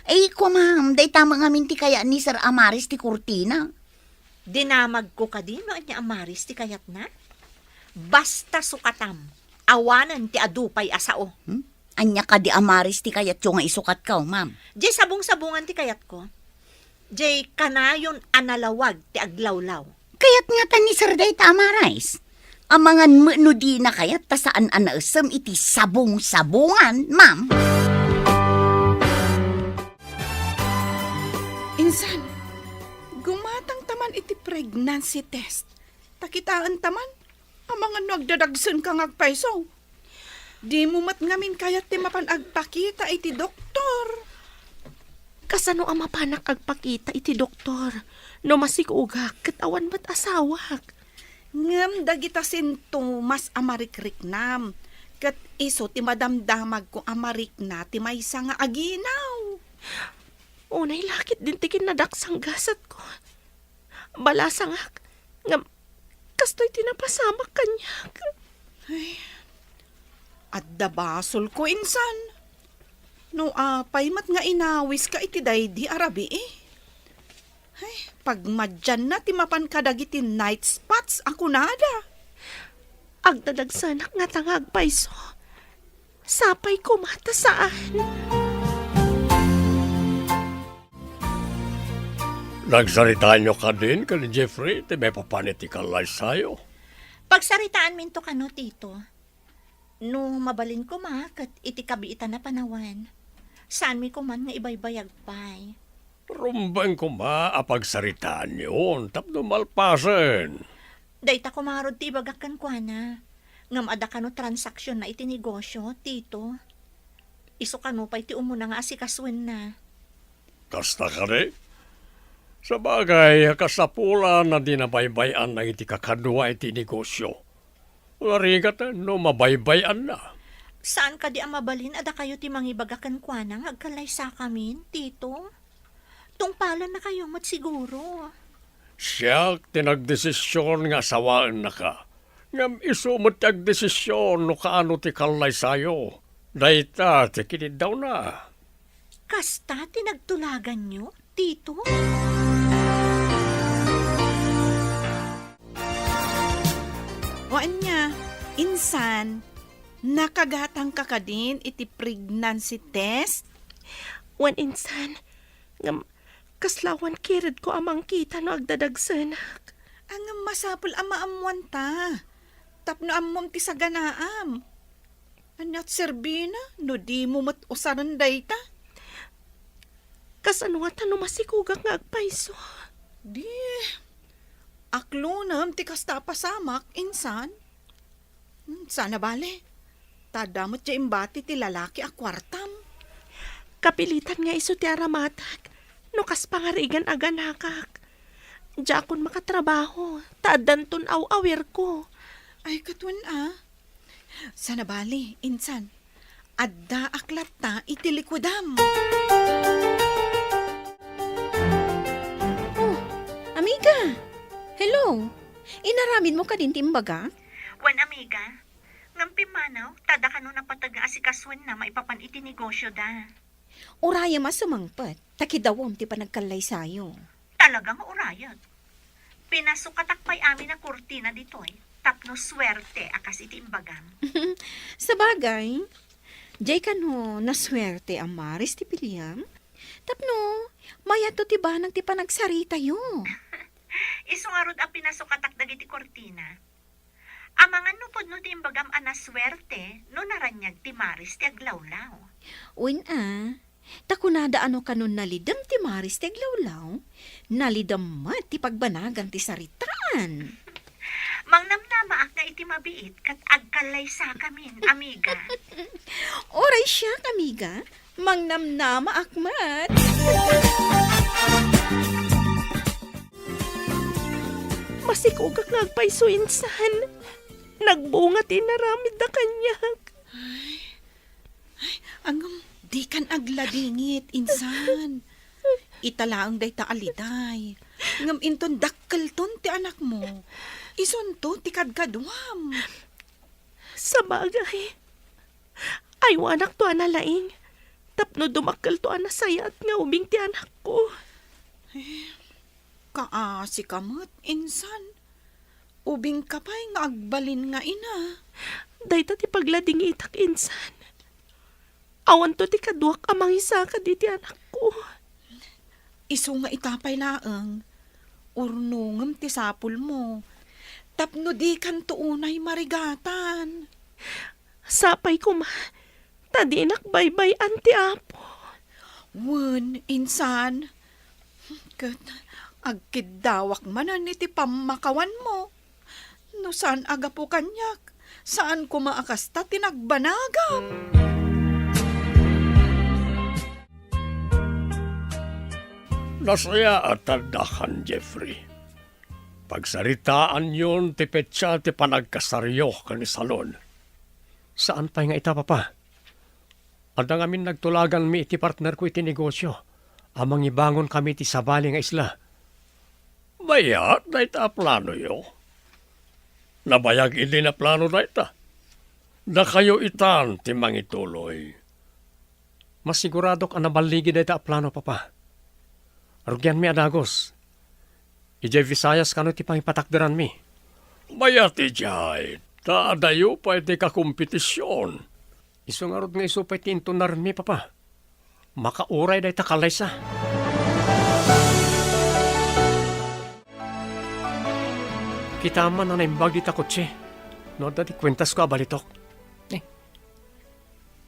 Ay ko, ma'am, day tama nga minti kaya ni Sir Amaris ti kurtina. Dinamag ko ka din no anya Amaris ti kayat na? Basta sukatam. Awanan ti adupay asao. Anya ka di Amaris ti kayat yung nga isukat ka, ma'am. Jay sabong-sabungan ti kayat ko. Jay kanayon analawag ti aglawlaw. Kayat nga ta ni Sir day Amaris. Amangan mo no di na kayat ta saan anaasam iti sabong-sabungan, ma'am. Insan, gumatang taman iti pregnancy test. Takitaan taman, amangan no agdadagsan ka ngagpaiso. Di mo mat ngamin kayat ti mapanagpakita iti doktor. Kasano ang mapanak agpakita iti doktor? No masikugak, katawan ba't asawak? Ngam dagita sintomas amarikrik-nam. Kat iso ti madamdamag ko amarikna ti maysa nga aginaw. Unay lakit din tikin na daksang gasat ko. Balasangak, ngam, kastoy tinapasamak kanyak. At dabasol ko insan. No paymat nga inawis ka iti daydi arabi eh. Ay, pagmadyan na timapan ka dagiti night spots ako nada. Agdadagsanak nga tangag paiso. Sapay ko mata saan. Nagsalitaan nyo ka din ka ni Jeffrey, ti may papanitikalay sa'yo. Pagsaritaan minto kano, tito. No, mabalin ko kat iti kabiitan na panawan. Saan mi ko man nga ibay-bayag pay. Rumbang ko apagsaritaan yun, tapno malpasan. Dayta ko marod ti bagakan kwa na. Ngam ada kano transaksyon na iti negosyo, tito. Iso kano pa iti umuna nga asikaswen na. Kasta ka rin? Sa bagay, kasapula na dinabaybayan na iti kakadwa iti negosyo. Larigat no mabaybayan na. Saan ka di ang mabalin ada kayo ti mangibagakan kwa na nga agkalay sa kamin, tito? Tungpalan na kayo siguro. Siya tinagdesisyon nga sawaan na ka. Ngam isumot agdesisyon no kaano ti kalay sayo. Dayta ti kinid daw na. Kasta tinagtulagan nyo, tito? Waan niya, insan, nakagatang ka din iti pregnancy test? Wan insan, ngam kaslawan kirid ko amang kita no agdadagsanak. Ang masapul ama amuan ta. Tapno amom ti saganaam. Anyat serbina, no di mo mat usaran dayta. Kasano nga tanong masikugak nga agpaiso. Di, aklunam ti kasta pasamak, insan. Sana bale, tadamot siya imbati ti lalaki a kwartam. Kapilitan nga iso ti aramatag. No kas pangarigan aganakak. Diakon makatrabaho. Taadanton aw-awir ko. Ay katwan Sana bale, insan. Adda aklat ta iti likudam. Amiga, hello. Inaramin mo ka din timbaga? Wan amiga, ngampi manaw, tada ka no napatag nga asikaswen na maipapan iti negosyo da. Uraya masumangpat. Takidawom ti panagkalay sayo. Talagang urayag. Pinasukatakpay amin ang kurtina ditoy. Tapno swerte akas iti imbagam. Sa bagay, jay ka no naswerte ang Maris ti Piliam. Tapno, mayato ti banang ti panagsarita yo. Isungarod ang pinasukatak dagiti kurtina. Amangan no pod no ti imbagam anaswerte no naranyag ti Maris ti aglawlaw. Uwin takunada ano kanon nalidam ti Maris ti aglawlaw, nalidam mat ti pagbanagan ti saritaan. Mangnamnamaak na iti mabiit kat agkalay sa kamin, amiga. Oray siya, amiga. Mangnamnama akmat. Masikugak nga agpaiso insan. Nagbunga tinaramid na kanyak. Angam, di kan agladingit, insan. Italaang day ta aliday. Ngam inton dakkel ton ti anak mo. Ison to ti kadkadwam. Sa bagay. Ay, anak to analaing. Tapno dumakal to anasayat nga ubing ti anak ko. Kaasi kamot, insan. Ubing kapay nga agbalin nga ina. Dayta ti paglading itak insan. Awan to ti kaduak amang isa ka di ti anak ko. Iso nga itapay laeng. Urnungem ti sapul mo. Tapno di kan tuunay marigatan. Sapay ko ma. Tadinak baybay anti apo. Wen, insan. Kat, agkidawak manan iti pamakawan mo. No saan aga po kanyak? Saan ko maakasta tinagbanagam? Nasaya at tandakan, Jeffrey. Pagsaritaan yun, ti petsa ti panagkasaryo kani salon. Saan pa nga ita, papa? Ada ngamin nagtulagan mi iti partner ko iti negosyo. Amang ibangon kami ti sabali nga isla. Bayat na ita plano yo. Nabayag ili na plano na ita. Da kayo itan ti mangituloy. Masiguradok ang nabaligi na ita plano, papa. Arugyan mi adagos. Ijay Visayas kano ti pangipatakderan mi. Bayat ijay. Taadayo pa iti kakompetisyon. Iso nga rod nga isupay tinto narmi, papa. Makauray day takalay sa. Kita man na naimbag di takotse. No, dati kwentas ko abalitok.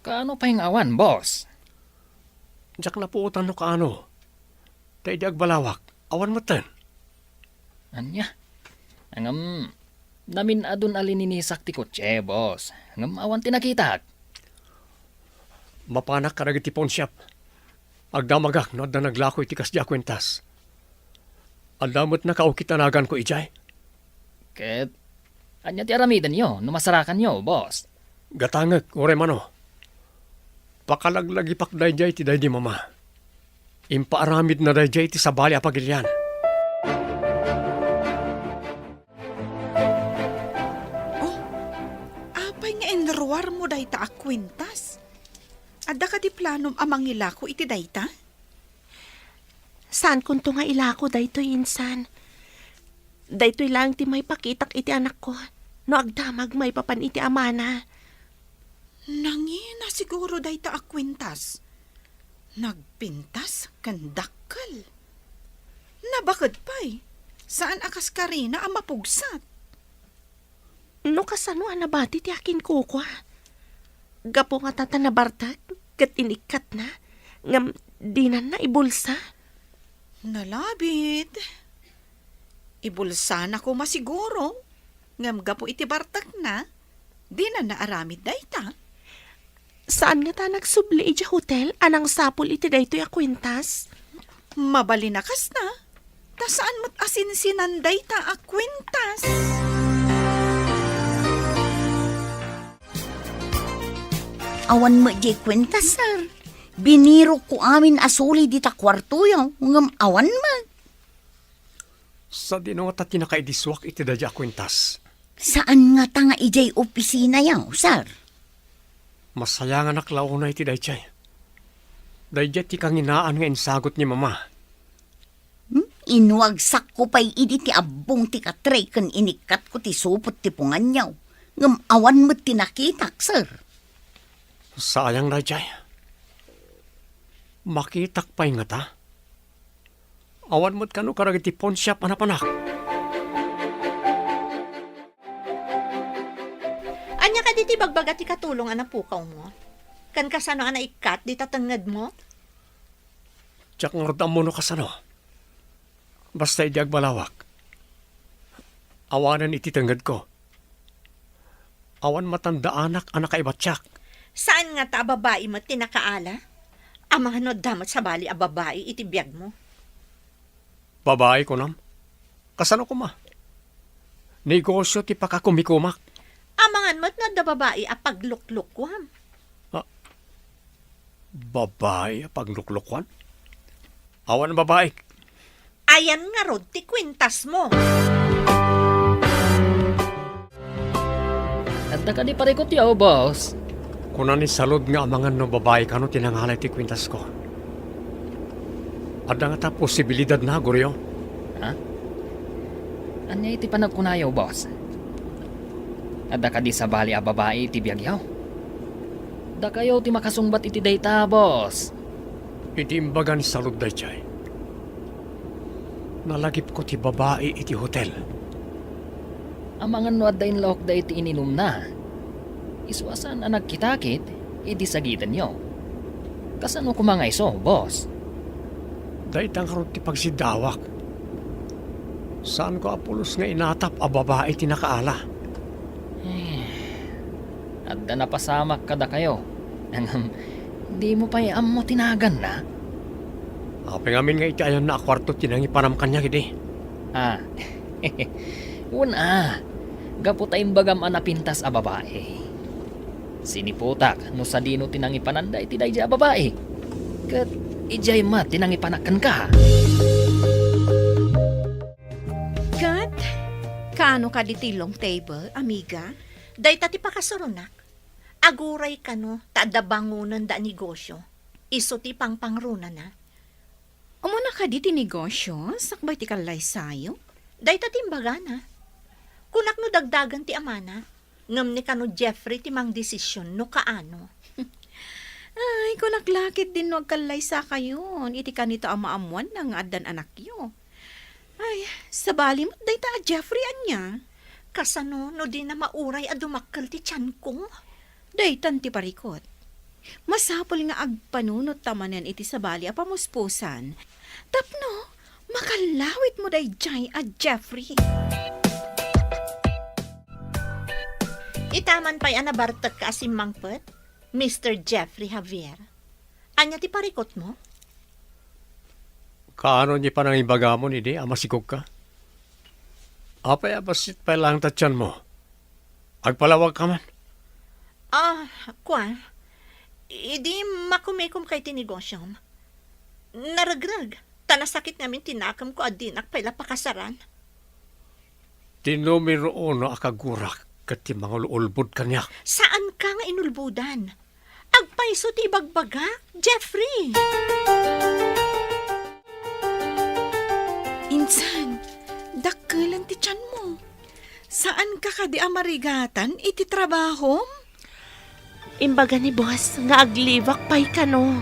Kaano pa yung awan, boss? Diyak na puutan no kaano. Tay di agbalawak. Awan matan. Anya? Angam, namin adun alininisak ti kotse, boss. Angam awan tinakita. Mapanak ka nagiti pawn shop. Agdamagak no, da naglako iti kasya kwentas. Adamot na kaukitanagan ko ijay. Ket, anya ti aramidan nyo, numasarakan nyo, boss. Gatangag, ore mano. Pakalaglagi pakdayjay ti day di mama. Impaaramid na dayjay ti sabali apagilyan. Apay nga enruar mo dayta a kwintas. Adda ka di planom amang ilako iti dayta? Saan kun to nga ilako daytoy insan? Daytoy lang ti may pakitak iti anak ko. No agdamag may papan iti amana. Nangina siguro dayta a kwintas. Nagpintas kandakkel. Nabakad pa'y. Saan akas karina ang mapugsat? No kasano anabati ti akin kukwa. Gapo nga tatanabartag, kat inikat na, ngam dinan na ibulsa. Nalabit. Ibulsa na ko masiguro. Ngam gapo iti bartak na. Di na naaramid dayta. Saan nga ta nagsubli iti hotel, anang sapol iti daytoy a kwintas? Mabalinakas na. Ta saan mo't asinsinan dayta a kwintas? Awan mo di kwentas, sir. Biniro ko amin asuli di ta kwarto yung ngam awan mo. Sa dino nga ta tinakaidiswak iti dadya kwentas. Saan nga ta nga ijay opisina yaw, sir? Masaya nga naklaw na iti dayjay. Dayjay ti kanginaan nga insagot ni mama. Inuwagsak ko pa'y idi ti abong ti katray kan inikat ko ti supot ti pungan yaw. Ngam awan mo tinakitak, sir. Sayang dayjay. Makitak pa'y nga ta. Awan mo't kano karagit ti pawn shop anapanak. Anya ka di ti bagbaga ti katulong anapukaw mo? Kan kasano ana ikat di tatangad mo? Tiyak nga rodam mo no kasano. Basta idi agbalawak. Awanan iti tanggad ko. Awan matanda anak kaibatsak. Saan nga ta babae mo tinakaala? Amang ano damat sa bali a babae iti biyag mo? Babae ko nam. Kasano ko ma? Negosyo ti pakakumikumak. Amangan mo't na da babae a pagluklukwam. Babae pagluklukwan? Awan babae. Ayan nga rod ti kwintas mo. Adda ka di parikot yaw, boss. Kuna ni salod nga amangan no babae kano tinangalay ti kwintas ko. Adda nga ta posibilidad na, Goryo. Anya iti panagkunayaw, boss? Adda ka di sa bali a babae iti biyagyaw. Da kayo ti makasungbat iti dayta, boss. Iti imbaga ni salod dayjay. Nalagip ko ti babae iti hotel. Amangan no adda inlawak da iti ininom na. Iswasan ang nagkitakit, idi sagitan nyo. Kasano kumangay so, boss? Daytang karon ti pagsidawak. Saan ko apulos nga inatap a babae ti nakaala? Adda na pasamak kada kayo. Di mo pa iam mo tinagan na? Apeng amin nga iti ayan na akwarto tinangi panam kanya gidi. Una, gapu tayong bagam anapintas a babae. Siniputak no sa dino tinangi pananda iti dayja a babae. Kat ijay ma tinangi panakan ka. Kat, kaano ka di tilong table, amiga? Dayta ti pakasurunak. Aguray ka no, taada bangunan da negosyo. Iso ti pangpangruna na. Umuna ka di ti negosyo, sakbay ti kalay sayo? Dayta ti imbaga na. Kunak no dagdagan ti amana. Ngam ni kano Jeffrey ti mang desisyon no kaano. Ay, kung naglakit din no agkalay sa kayon, iti kanito ang maamuan ng adan anak yo. Ay, sabali mo, day ta Jeffrey anya. Kasano no di na mauray a dumakkel ti tiyan ko. Day tanti parikot. Masapol nga agpanunot tamanan iti sabali a pamuspusan. Tapno, makalawit mo day jay a Jeffrey. Itaman pa'y anabartot ka asim mangpet, Mr. Jeffrey Javier. Anya ti parikot mo? Kaano niya pa nang imbaga mo ni di, amasikog ka? Apay abasit pa lang tatyan mo. Agpalawag ka man. Kwa, idi makumikom kay tinigosyom. Naragrag, tanasakit namin tinakam ko adinak pala pakasaran. Tinumero uno akagurak kati mga ulbod kanya. Saan ka nga inulbudan? Agpaiso ti bagbaga, Jeffrey! Insan, dakkelan ti tiyan mo. Saan ka kadi amarigatan iti trabaho? Imbaga ni boss nga aglivak pay kano.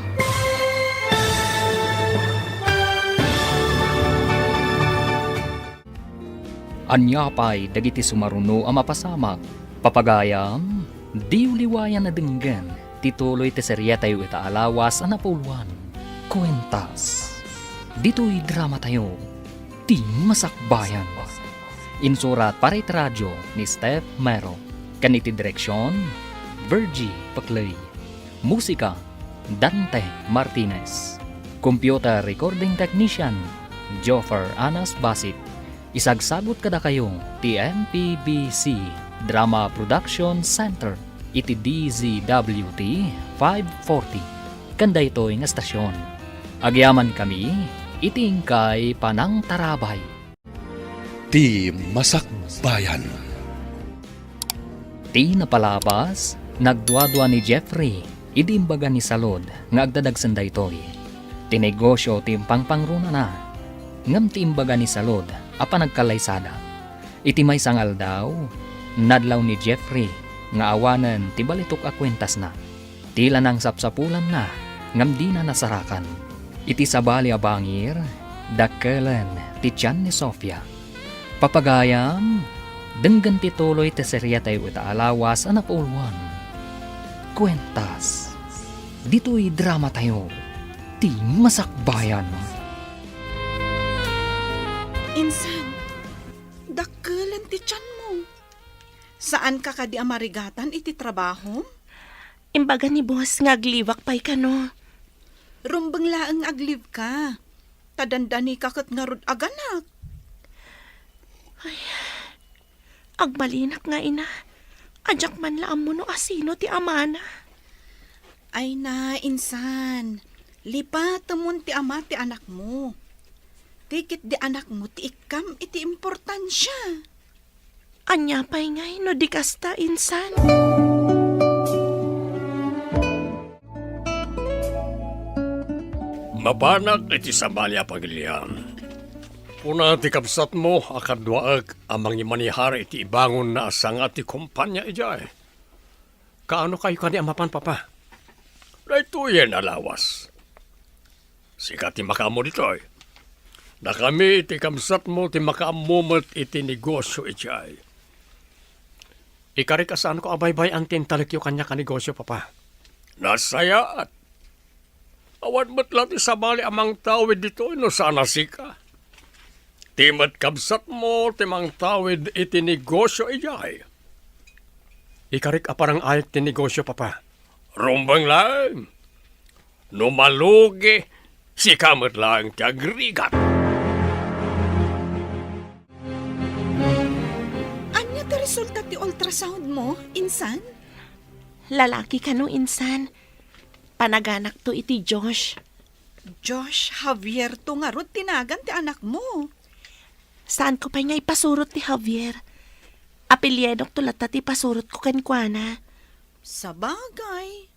Anya pa'y dagiti sumaruno ang mapasamak. Papagayam, di uliwayan na dinggan. Tituloy ti serya tayo itaalawas ang napuluan. Kwentas. Dito'y drama tayo. Di masakbayan. Insurat para iti radyo ni Steph Mero. Kaniti direksyon, Virgie Paclay. Musika, Dante Martinez. Computer recording technician, Joffer Anas Basit. Isagsagot kada kayo ti MPBC Drama Production Center iti DZWT 540 kanda ito'y nga stasyon. Agyaman kami iti ingkay Panang Tarabay. Ti Masakbayan. Ti napalabas nagduadua ni Jeffrey idi imbaga ni Salod nga agdadagsan daytoy. Tinegosyo ti pangpangruna na ngam ti imbaga ni Salod apa nagkalaysada. Iti may sangal daw, nadlaw ni Jeffrey, nga awanan ti balitok a kwentas na. Tila nang sapsapulan na, ngam di na nasarakan. Iti sabali a bangir, dakkelan ti tiyan ni Sofia. Papagayam, denggan ti tuloy ti serya tayo itaalawas a napauluan. Kwentas, dito'y drama tayo, ti masakbayan. Insan, dakkelan ti tiyan mo. Saan ka kadi amarigatan iti trabaho? Imbaga ni boss nga aglivak pay kano. Rumbeng laeng agliv ka. Tadandani ka kat nga rod aganak. Agbalinak nga ina. Ajak man laam mo no asino ti amana. Ay na, insan. Lipat tamon ti ama ti anak mo. Tikit di anak mo ti ikam iti importansya. Anya pay ngay no di kasta insan. Mabanag iti sabalya pagilian. Una ti kapsat mo akadwaag amang imanihar iti ibangon na asanga ti kumpanya ijay. Kaano kayo kani amapan papa? Dahito yan alawas. Sikat ti makamo ditoy. Na kami iti kamsat mo ti makaamumot iti negosyo ijay. Ikarikasan ko abaybay ang tintalikyo kanya ka negosyo papa. Nasayaat. Awan mo't lang ti sabali amang tawid dito no sana sika. Timat kabsat mo timang tawid iti negosyo ijay. Ikarik aparang ayat ti negosyo papa. Rumbang lang. No malugi, si kamot lang ti agrigat. Anya ti resulta ti ultrasound mo, insan? Lalaki kano insan. Panaganak to iti Josh. Josh Javier to nga rod tinagan ti anak mo. Saan ko pa nga ipasurot ti Javier? Apelyedok to lata ti pasurot ko kankwana. Sa bagay.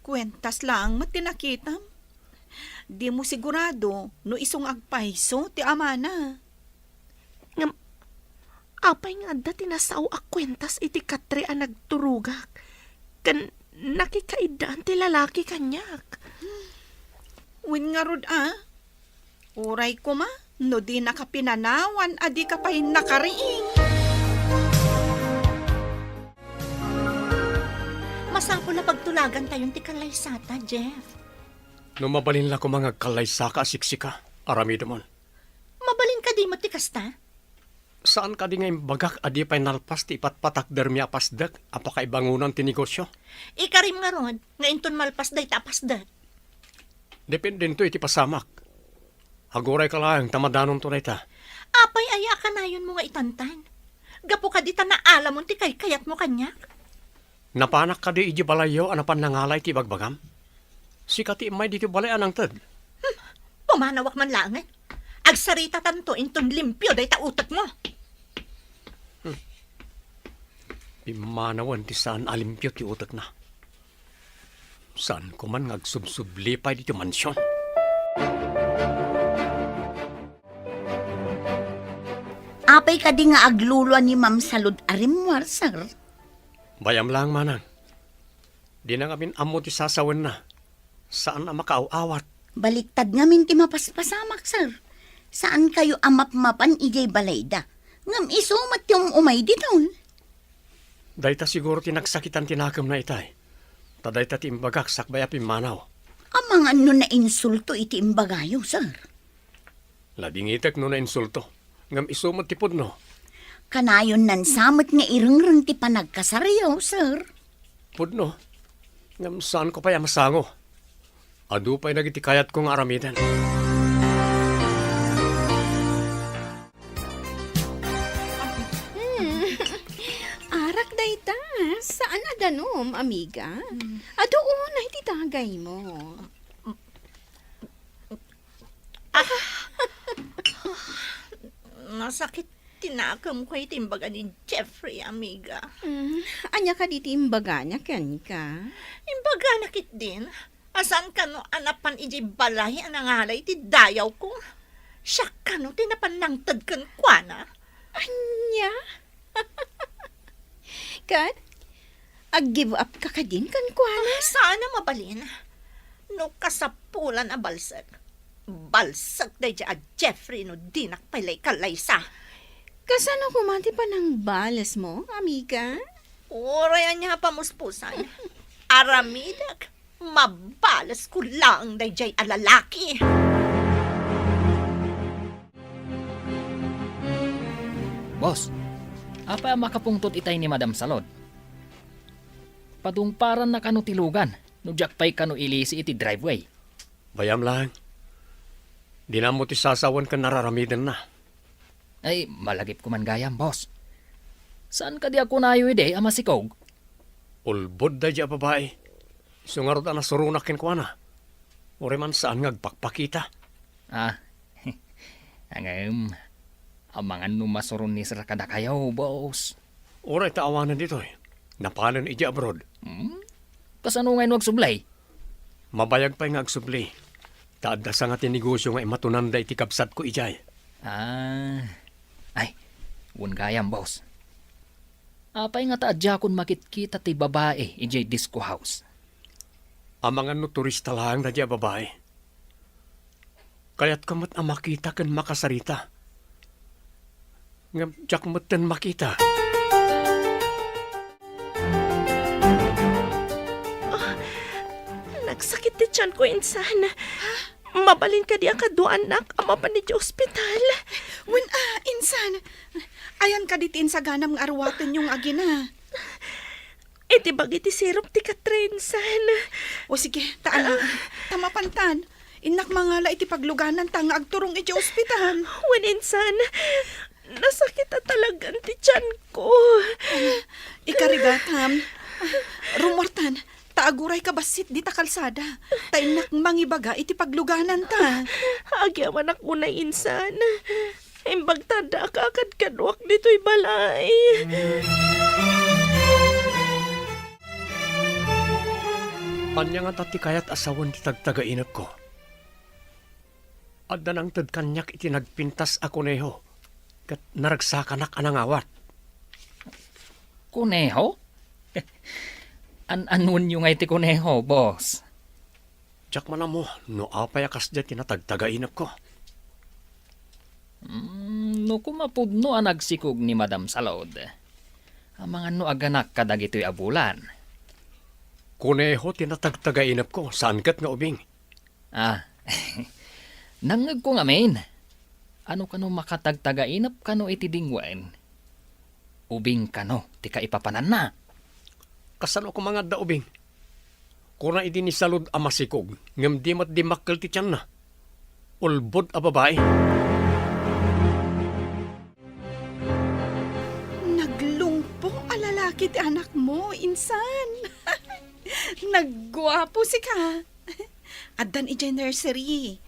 Kwentas lang matinakitam. Di mo sigurado no isong agpaiso ti amana. Apay nga adda tinasaw ak kwentas iti katre a nagturugak. Kan nakikaidaan ti lalaki kanyak. Win nga rod Uray ko ma, no di nakapinanawan, adi ka pa'y nakariing. Masangko na pagtulagan tayong ti kalaysata, Jeff. No mabalin la ko mga kalaysa ka siksika, arami damon. Mabalin ka di mo ti kasta? Saan ka di ngay bagak adi pa'y nalpas ti ipatpatak dermi apasdak, apaka ibangunan ti negosyo? Ikarim nga rod, nga inton malpas day tapasdat. Depende to iti pasamak. Haguray ka lang, tamadanon to na ita. Apay aya ka na yun mo nga itantan. Gapo ka di ta naalam mo ti kayat mo kanyak. Napanak ka di iji balayo anapan nangalay ti bagbagam? Sikati may di ti balay anang tad. Pumanawak man lang Agsarita tanto inton limpyo day ta utak mo. Pimanawan ti saan alimpyo ti utak na. Saan ko man ngagsubsublipay di ti mansyon? Apay ka di nga agluluan ni Ma'am Salud arimwar, sir. Bayam lang manang. Di na ngamin amo ti sasawan na. Saan na makaaw-awat? Baliktad nga min ti mapaspasamak, sir. Saan kayo amap-mapan ijay balayda? Ngam isumat yung umay dito'n. Dayta siguro tinagsakitan tinakam na itay. Tadayta ti imbagak sakbaya pimanaw. Amang ano na insulto iti imbagayo, sir. Ladingitek no na insulto. Ngam isumat ti pudno. Kanayon nan samot nga irengreng ti panagkasarayaw, sir. Pudno. Ngam saan ko pa masango? Adu pa'y nagiti kayat kong aramidan. Arak dayta, saan adanom, amiga? Adoon ay titagay mo. Masakit tinakam ko itimbaga ni Jeffrey, amiga. Anya ka di timbaga niya, ken ka? Imbaga nakit din. Asan ka no anapan iji balay ang nangalay ti dayaw ko? Siya ka no tinapan ng tadkan kwa na. Anya? Kat, ag-give up ka ka din kan kuana? Sana mabalin. No kasapulan a balsak. Balsak day dya a Jeffrey no dinak palay kalaysa. Kasano kumati pa ng balas mo, amiga? Orayan niya pamuspusan. Aramidak. Mabalas ko lang day jay alalaki. Boss, apa makapungtot itay ni Madam Salod? Padungparan na kano tilugan, no jakpay kano ilisi iti driveway. Bayam lang. Di na mo ti sasawan ka nararamidan na. Ay, malagip ko man gayam, boss. Saan ka di ako nayo ide, ama si Kog? Ulbod da dya babae. Sungarot na surunakin ko na. Uri man saan ngagpakpakita. Ah, angam, amangan numasuron ni Sir Kadakayaw, boss. Uri taawanan dito eh. Napanan ija abroad. Kasano ngayon wag sublay? Mabayag pa'y ngagsubli. Taada sa nga tinegosyo nga matunanda iti kapsat ko ijay. Ah, ay, un gayam, boss. Apay nga taadya kun makitkita ti babae ijay disco house. Amangan no turista lang na dya babae. Kaya't kamat ang makita kan makasarita. Nga jakmat kan makita. Nagsakit ti tiyan ko, insan. Mabalin ka di akado anak, ama pa ni di ospital. Win insan. Ayan ka ditin sa ganam nga arwaton yung agina. Iti bagi ti sirup ti katrinsan. O sige, taan tamapantan. Inak mangala iti pagluganan tanga agturong iti ospital. Wen insan, nasakit na talagang ti tiyan ko. Ikarigatam. Rumortan, taaguray ka basit di ta kalsada. Tainak mangibaga iti pagluganan ta. Agyaman ako na insan. Imbag tanda ka agad kadwak dito'y balay. Anya nga tati kayat asawan ti tagtagainap ko. Adda nang tad kanyak iti nagpintas ako neho. Kat naragsakanak anang awat. Kuneho? An-anon yung iti kuneho, boss. Jack man mo, no apay akas dyan tinatagtagainap ko. No kumapudno ang nagsikog ni Madam Salod. Ang mga no aganak kadagito'y abulan. Kuneho tinatagtagainap ko, saan kat nga ubing? Nangag ko ngamin. Ano kano makatagtagainap kano iti dingwain? Ubing kano, ti ka ipapanan na. Kasano ko mga daubing? Kuna idi ni salud a masikog, ngam di mat di makkel ti tiyan na. Ulbod a babae. Naglungpo a lalaki ti anak mo, insan. Naggwapo si ka. Addan ijay nursery.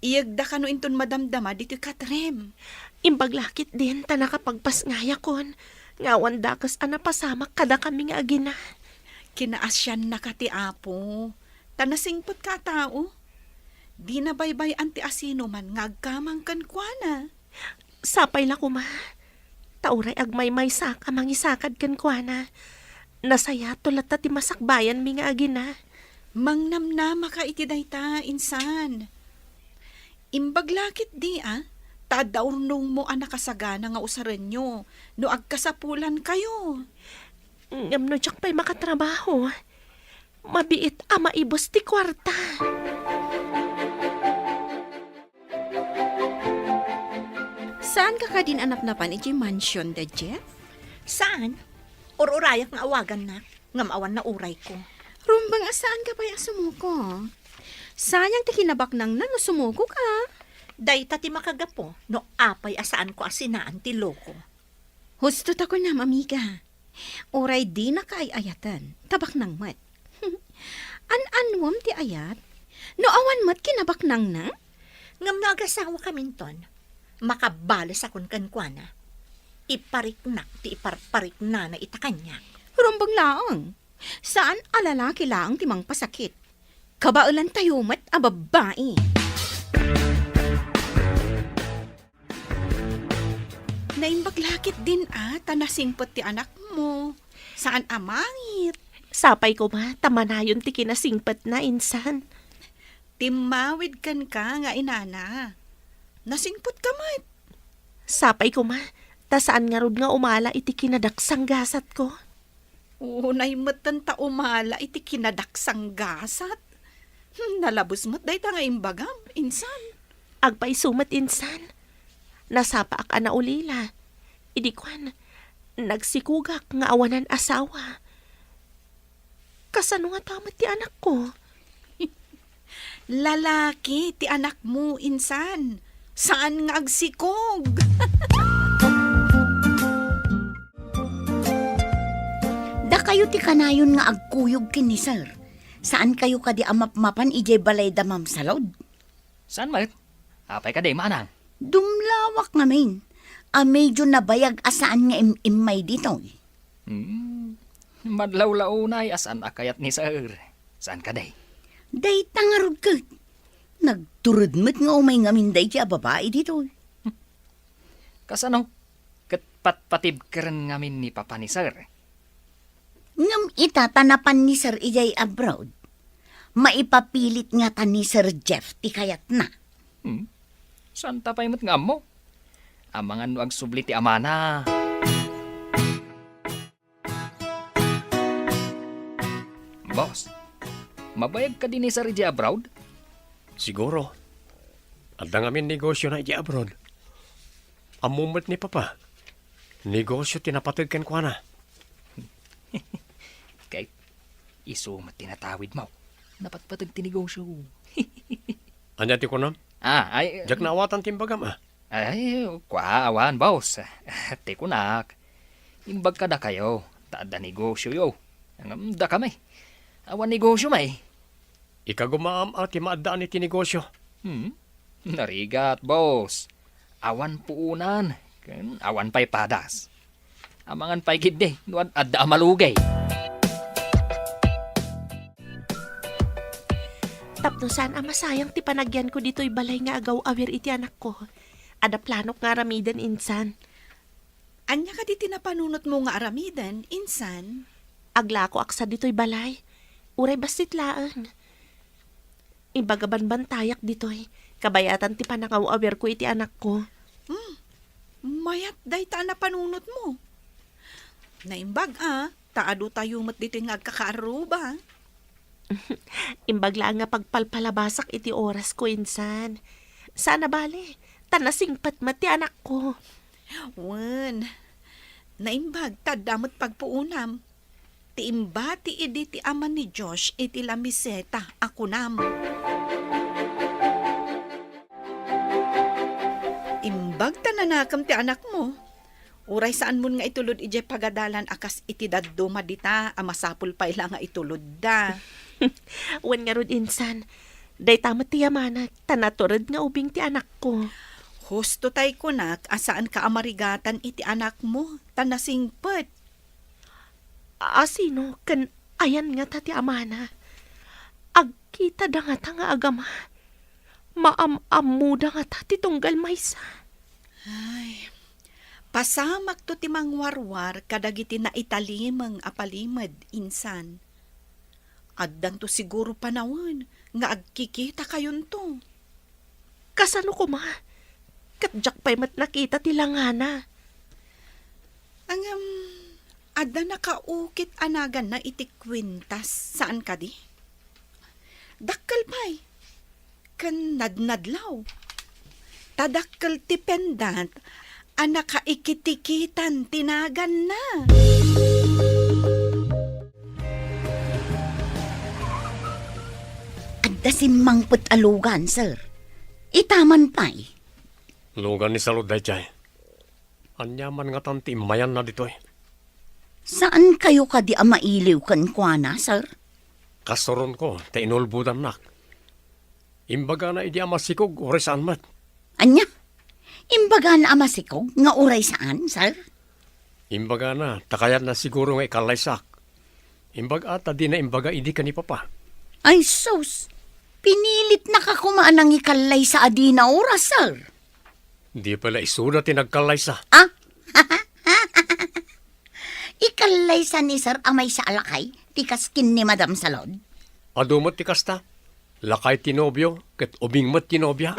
Iyagda ka no inton madamdama dito katrem. Imbaglakit din ta nakapagpasngaya kon. Ngawan dakas anapasamak kada kami nga agina. Kinaasyan na ka ti apo. Tanasingpot ka tao. Di na baybay anti asino man ngagkamang kankwana. Sapay la kuma. Tauray agmay-may saka mangisakad kan kuana. Nasaya tulat ti masakbayan mi nga agina. Mangnamnama ka iti dayta, insan. Imbaglakit di tadaurnong mo anak kasagana nga usaran nyo. No agkasapulan kayo. Ngam no jak pa'y makatrabaho. Mabiit maibos ti kwarta. Saan ka din anap-napan iti mansion da, Jeff? Saan? Ururayak nga awagan na. Ngam awan na uray ko. Rumbang asaan ka pa'y sumuko? Sayang ti kinabak nang no sumuko ka. Dayta ti makagapo, no apay asaan ko asinaan ti loko. Husto ta ko na, amiga. Uray di na kaayayatan, tabak nang mat. An-anwam ti ayat? No awan mat kinabak nang na? Ngam nagasawa kaminton, makabalas akon kankwana. Ipariknak ti iparparik na itakanya. Rumbang laang. Saan alalaki laang timang pasakit? Kabaulan tayo mat a babae. Naimbaglakit din tanasingpot ti anak mo. Saan amangit? Sapay ko ma, tamanayon ti kinasingpat na insan. Timawid kan ka nga inana. Nasingpot ka mat. Sapay ko ma, tasaan nga rod nga umala iti kinadaksang gasat ko. Unay matan ta umala iti kinadaksang gasat. Nalabos mo't day ta nga imbagam, insan. Agpay sumat insan. Nasapa ak ana ulila. Idikwan, nagsikugak nga awanan asawa. Kasano nga tamat ti anak ko? Lalaki ti anak mo, insan. Saan nga agsikog? Da kayo ti kanayon nga agkuyog kini sir. Saan kayo kadi amapmapan ijay balay da Ma'am Salod? Saan mat? Apay ka day manang. Dumlawak ngamin. Medyo nabayag asaan nga imay dito. Madlaw-law na asan akayat ni sir. Saan ka day? Day tangarod ka. Nagturod mo't nga umay ngamin day kaya babae dito. Kasano? Katpat-patib ka rin ngamin ni Papa ni sir. Ngam itatanapan ni Sir ijay abroad. Maipapilit nga ta ni Sir Jeff ti kayat na. Saan tapay mo't nga mo? Amangan no ag subli ti amana. Boss, mabayag ka din ni Sir ijay abroad? Siguro. Adda ngamin negosyo na iti abroad. Amumot ni Papa. Negosyo tinapatid kan kwa na. Kay iso matinatawid mo. Napatpatag tinegosyo. Anya ti ko nam? Ay... Jak naawatan timbagam Ay, kwa awan, boss. Tikunak. Imbag ka da kayo. Taada negosyo yo. Da kami. Awan negosyo may. Ikagumaam ti maadaan iti negosyo. Narigat, boss. Awan puunan. Awan pa'y padas. Amangan pa'y gidde. Nuad adda malugay. Tapno saan masayang ti panagyan ko dito'y balay nga agaw awir iti anak ko. Ada planok nga ramidan insan. Anya ka di tinapanunot mo nga aramidan, insan? Agla ko aksa dito'y balay. Uray basit laan. Ibagaban bantayak dito'y. Kabayatan ti panakawawer ko iti anak ko. Mayat day ta na panunot mo. Naimbag taado tayo mat dito nga agkakaaruba. Imbagla nga pagpalpalabasak iti oras ko insan. Sana bale, tanasingpat mati anak ko. Wan, naimbag tadamot pagpuunam. Tiimba ti idi ti ama ni Josh iti lamiseta ako nam. Imbag tananakam ti anak mo. Uray saan mo nga itulod ije pagadalan akas iti daddo madita amasapul pa ila nga itulod da. Wan nga rod insan. Day tamat ti yamanak, tanaturad nga ubing ti anak ko. Husto tay kunak asaan ka amarigatan iti anak mo tanasingpet. Sino? Kan ayan nga tati amana. Agkita da nga ta nga agama. Maam-amuda nga tati tunggal maysa. Ay, pasamak to ti mangwarwar kadagiti na italimang apalimad insan. Addan to siguro panawon nga agkikita kayon to. Kasano ko ma? Katjak pa'y mat nakita ti langana. Ang adda nakaukit anagan na iti kwintas saan ka di? Dakkel pa'y kan nadnadlaw. Tadakkel ti pendant anaka ikitikitan tinagan na. Adda simmangput alugan, sir. Itaman pa'y. Lugan ni Salud day chay. Anyaman nga tanti mayan na dito eh. Saan kayo ka di amailiw kan kuana, sir? Kasoron ko, te inulbudan nak. Imbaga na idi amasikog, ore saan mat. Anya? Imbaga na amasikog nga uray saan, sir? Imbaga na, takayan na siguro nga ikalaysak. Imbaga ata di na imbaga idi ka ni papa. Ay, sus. Pinilit na kakumaan ang ikalay sa adina oras, sir. Di pala isuda tinagkalaysa. Ah? Ikalay sa ni sir amay sa alakay, tikaskin ni Madam Salod. Adumot ti kasta. Lakay tinobyo, ket ubing mat tinobya.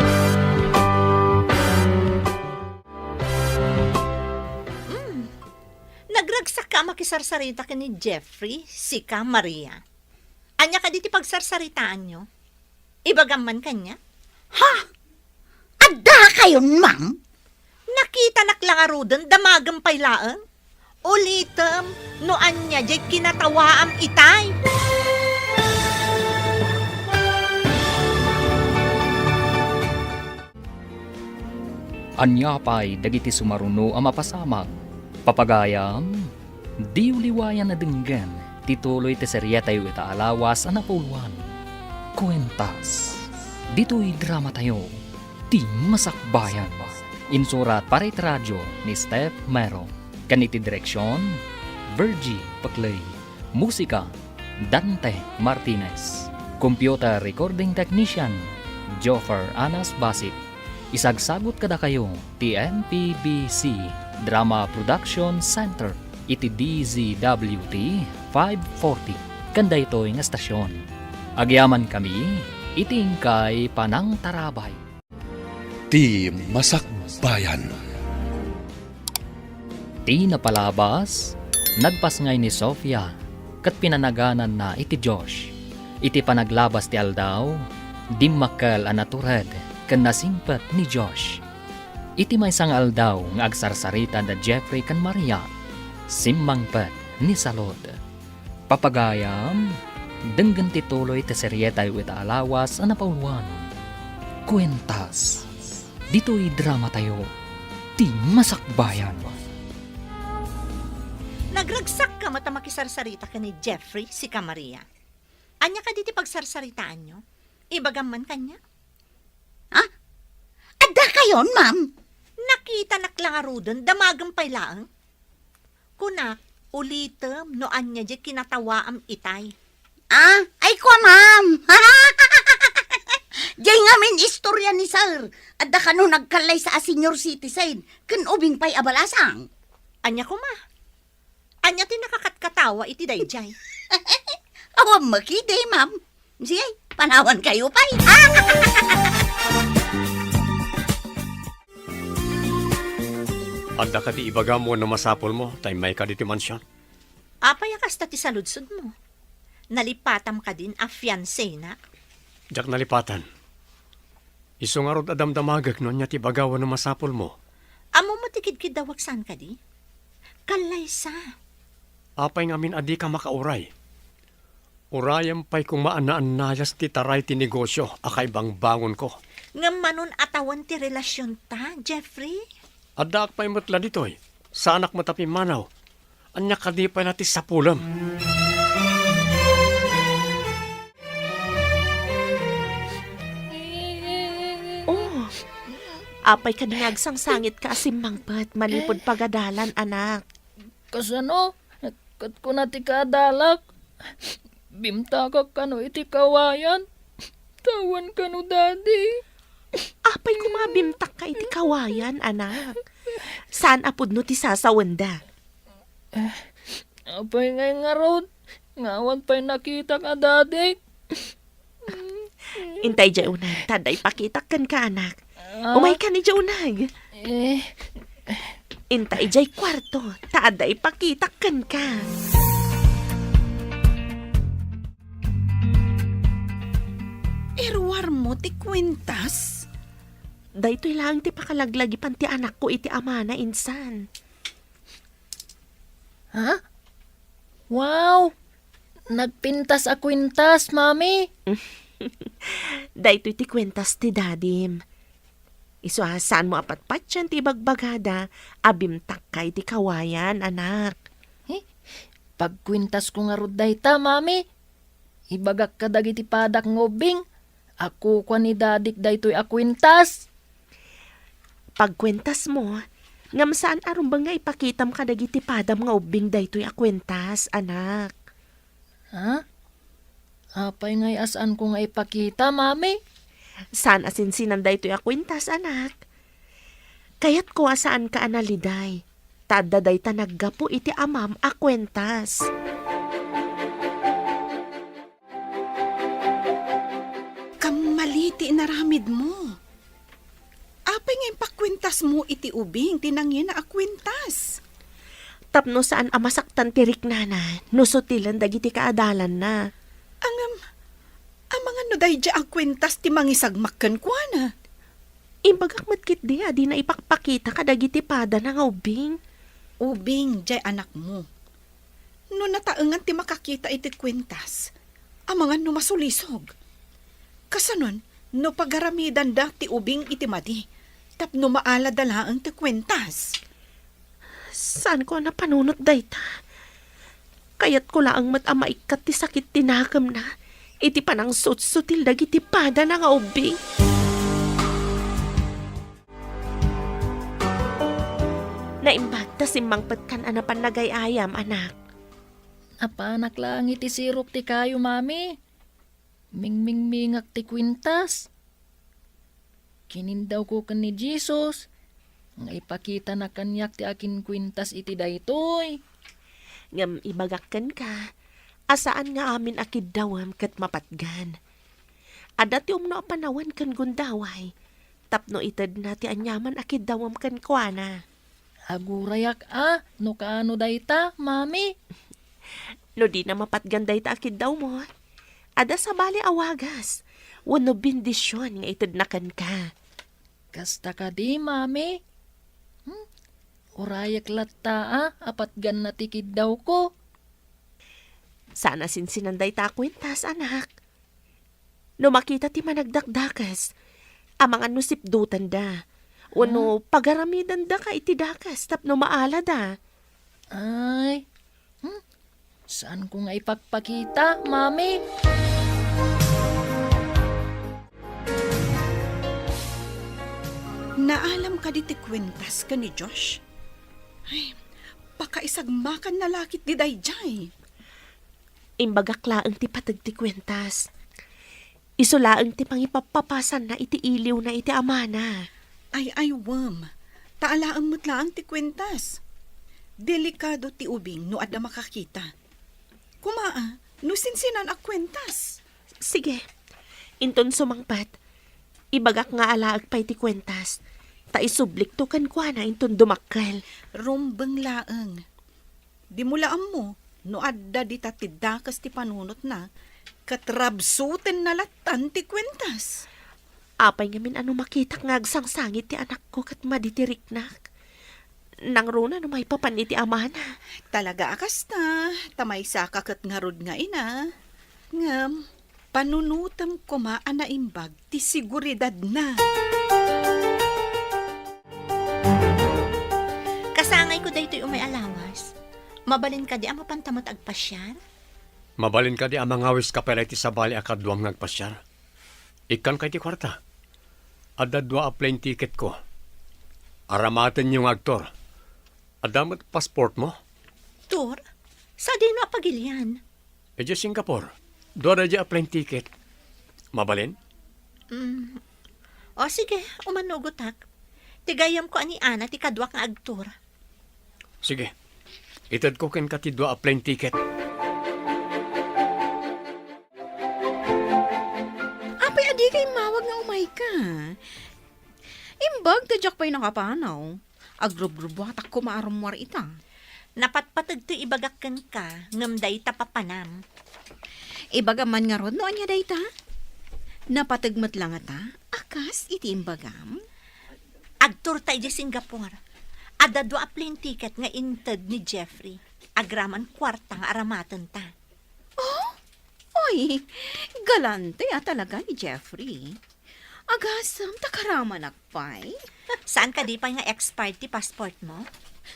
Nagragsak ka makisarsarita ka ni Jeffrey, sika Maria. Anya ka diti pagsarsaritaan nyo? Ibagaman kanya? Adda kayon, ma'am? Nakita naklangarudan, damagam paylaan. Ulitem, no anya jay kinatawaam itay. Anya pa'y dagiti sumaruno ang mapasamag. Papagayam, di uliwayan na dinggan, tituloy ti serya tayo itaalawas ang napuluan. Kwentas, dito'y drama tayo, ti masakbayan. Insurat para iti radyo ni Steph Mero. Kaniti direksyon, Virgie Paclay. Musika, Dante Martinez. Computer recording technician, Joffer Anas Basit. Isagsagot kada kayo, TNPBC Drama Production Center, iti DZWT 540. Kanda ito'y nga stasyon. Agyaman kami, itingkay Panang Tarabay. Ti Masakbayan. Ti napalabas, nagpasngay ni Sofia, kat pinanaganan na iti Josh. Iti panaglabas ti aldaw, dimmakal anatured, kan nasingpat ni Josh. Iti may sang aldaw nga agsarsarita da Jeffrey kan Maria, simmangpat ni Salod. Papagayam, denggan tituloy ti seryetay wit alawas ang napauluan. Kwentas, dito'y drama tayo, ti masakbayan. Nagragsak ka mata makisarsarita ka ni Jeffrey, sika Maria. Anya ka diti pagsarsaritaan nyo? Ibagaman kanya? Adda kayon, ma'am? Nakita naklangarudan, damagang paylaang. Kunak, ulitem, no anya di kinatawaam itay. Ay ko, ma'am. Diyay ngamin istorya ni sir. Adda ka no nagkalay sa senior citizen. Kan ubing pa'y abalasang. Anya ko ma. Anya ti nakakatkatawa iti dayjay. Awam makide, ma'am. Sige, panawan kayo pa'y. Adda ka ti ibaga mo na masapol mo, tay may ka di ti mansyon. Apay kasta ti saludsod mo. Nalipatam ka din a fiancé na. Jak nalipatan. Iso nga rod adamdamagag no niya ti bagawan na masapol mo. Amo mo tikid dawagsan ka di? Kalaysa. Apay ngamin adi ka makauray. Urayam pa'y kung maanaan-nayas ti taray ti negosyo, akay bang bangon ko. Nga manon atawan ti relasyon ta, Jeffrey. Adda ak pa'y matla ditoy. Sa anak matapi manaw. Anya ka di pa na ti sapulam. Oh, apay ka dingagsang sangit ka asimmangpat, manipod pagadalan, anak. Kasano? Kat ko na ti kadalak. Bimta ka kano iti kawayan. Tawan kano daddy. Apay kumabimtak ka iti kawayan, anak. Saan apod no ti sasawanda? Apay ngay nga rod. Ngawan pa'y nakita ka daddy. Intay dya unag, taday pakitakan ka, anak. Umay ka ni dya unag. Eh, Intay dya kwarto, taday pakitakan ka. Irwar mo ti kwintas? Daytoy lang ti pakalaglag ipan ti anak ko iti ama na insan. ha? Wow! Nagpintas a kwintas, mami. Daytoy ti kwentas ti dadim. Isuasan mo apatpat yan ti bagbagada, abimtak kay ti kawayan, anak. Pagkwintas ko nga rod dayta, mami. Ibagak ka dagiti padak ngobing. Ako kwa ni dadik daytoy akwintas. Pagkwentas mo, ngam saan arumbang nga ipakitam ka dagiti padam nga ubing daytoy akwentas, anak. Ha? Apay ngay asan ko nga ipakita, mami? Saan asinsinan daytoy akwentas, anak? Kayat ko asaan ka analiday. Tada day ta naggapo iti amam akwentas. Kamaliti naramid mo. Apay nga pakwintas mo iti ubing, tinangin na akwintas. Tapno saan amasaktan tirik nana, nusutilan dagiti kaadalan na. Ang mga nuday dya akwintas ti mangisagmakkan kwa na. Imbagak matkit di, adi na ipakpakita ka dagiti pada na nga ubing. Ubing jay anak mo. No nataengan ti makakita iti kwintas, ang mga no masulisog. Kasanon, no pagaramidan da ti ubing iti madi, tapno maala dalaang ti kwintas. Saan ko na panunot dayta? Kayat ko laang matamaikat ti sakit tinakam na, iti panang sutsutil dagiti pada na nga ubing. Naimbag ta simmangpat kan anapan nagayayam, anak. Apanak lang iti sirok ti kayo, mami. Mingmingmingak ti kwintas. Kinindaw ko kan ni Jesus. Nga ipakita na kanyak ti akin kwintas iti daytoy. Ngam ibagakkan ka, asaan nga amin akid dawam kat mapatgan. Ada ti umno panawan kan gundaway, tapno itad na ti anyaman akid dawam kan kuana. Agurayak no kaano dayta, mami. No di na mapatgan dayta akid daw mo, ada sa bali awagas, wano bindisyon nga itad na kan ka. Kasta ka di, mami. Urayak latta apatgan na tikid daw ko. Sana sinsinan dayta kwintas, anak. No makita ti managdakdakas, amang ano sipdutan da. Wano pagaramidan da ka iti dakas, tapno maala da. Ay, saan ko nga ipagpakita, mami? Naalam ka di ti kwintas ka ni Josh? Ay, pakaisagmakan na lakit di dayjay. Imbagaklaan ti patag ti kwentas. Isulaang ti pangipapapasan na iti iliw na iti amana. Ay, wam. Taalaang mo't lang ti kwintas. Delikado ti ubing no adda makakita. Kumaa, no sinsinan ak kwentas. Sige, inton sumangpat. Ibagak nga alaag pa'y ti kwentas. Ta isublik to kan kwa na inton dumakkel. Rumbeng laeng. Di mulaan mo, no adda di tatidakas ti panunot na, katrabsuten na latan ti kwentas. Apay ngamin ano makitak nga agsangsangit ti anak ko kat maditiriknak. Nang runa no may papan iti amana. Talaga akas na, tamay sa kakat nga rod nga ina. Ngam, panunutam ko maan na imbag, ti siguridad na. Kasangay ko daytoy umay alawas. Mabalin ka di ang mapantamot agpasyar? Mabalin ka di ang mangawis ka pala iti sabali akadwam nagpasyar. Ikan kay ti kwarta. Ada 2 a plane ticket ko. Aramaten yung aktor. Adamat passport mo? Tur, sa di no pagilian? E di Singapore. 2 na di a plane ticket. Mabalin? O sige, umanugotak. Tigayam ko ani Ana ti kadwa nga agtur. Sige. Itad ko ken ka ti 2 a plane ticket. Apay adi kay mawag nga umay ka. Imbag tadyak pa'y nakapanaw. Agrub-grub watak ko maarumwar ita. Napatpatag to ibagakken ka, ngamday tapapanam. Ibagaman nga rod no anya dayta. Napatagmat lang ata. Akas iti imbagam. Agtur tayo di Singapore. Ada 2 a plane ticket nga inted ni Jeffrey. Agraman kwarta nga aramatan ta. Oy, galante talaga ni Jeffrey. Agasam takaraman akpay. Saan ka di pa nga expired ti passport mo?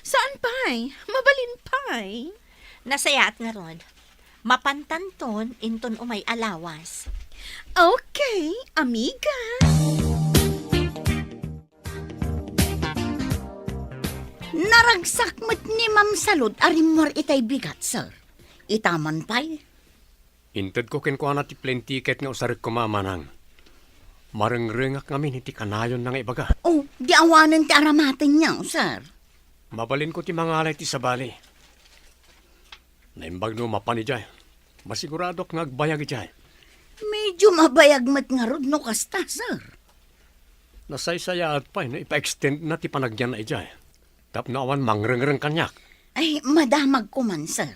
Saan pay? Mabalin pay. Nasayaat nga rod. Mapantanton inton umay alawas. Okay, amiga. Naragsakmet ni Ma'am Salud arimor itay bigat, sir. Itaman pa'y. Inted ko ken ko na ti plane ticket nga usarik ko mamanang. Marengrengak ngamin iti kanayon na nga ibaga. Oh, di awanan ti aramaten niya, sir. Mabalin ko ti mangalay ti sabali. Naimbag no mapani jay. Masigurado nga agbayag jay. Medyo mabayag mat nga rod no kasta, sir. Nasaysayaat pa no ipa-extend na ti panagyan na ijay. Tap na awan mangrengreng kanyak. Ay, madamag ko man, sir.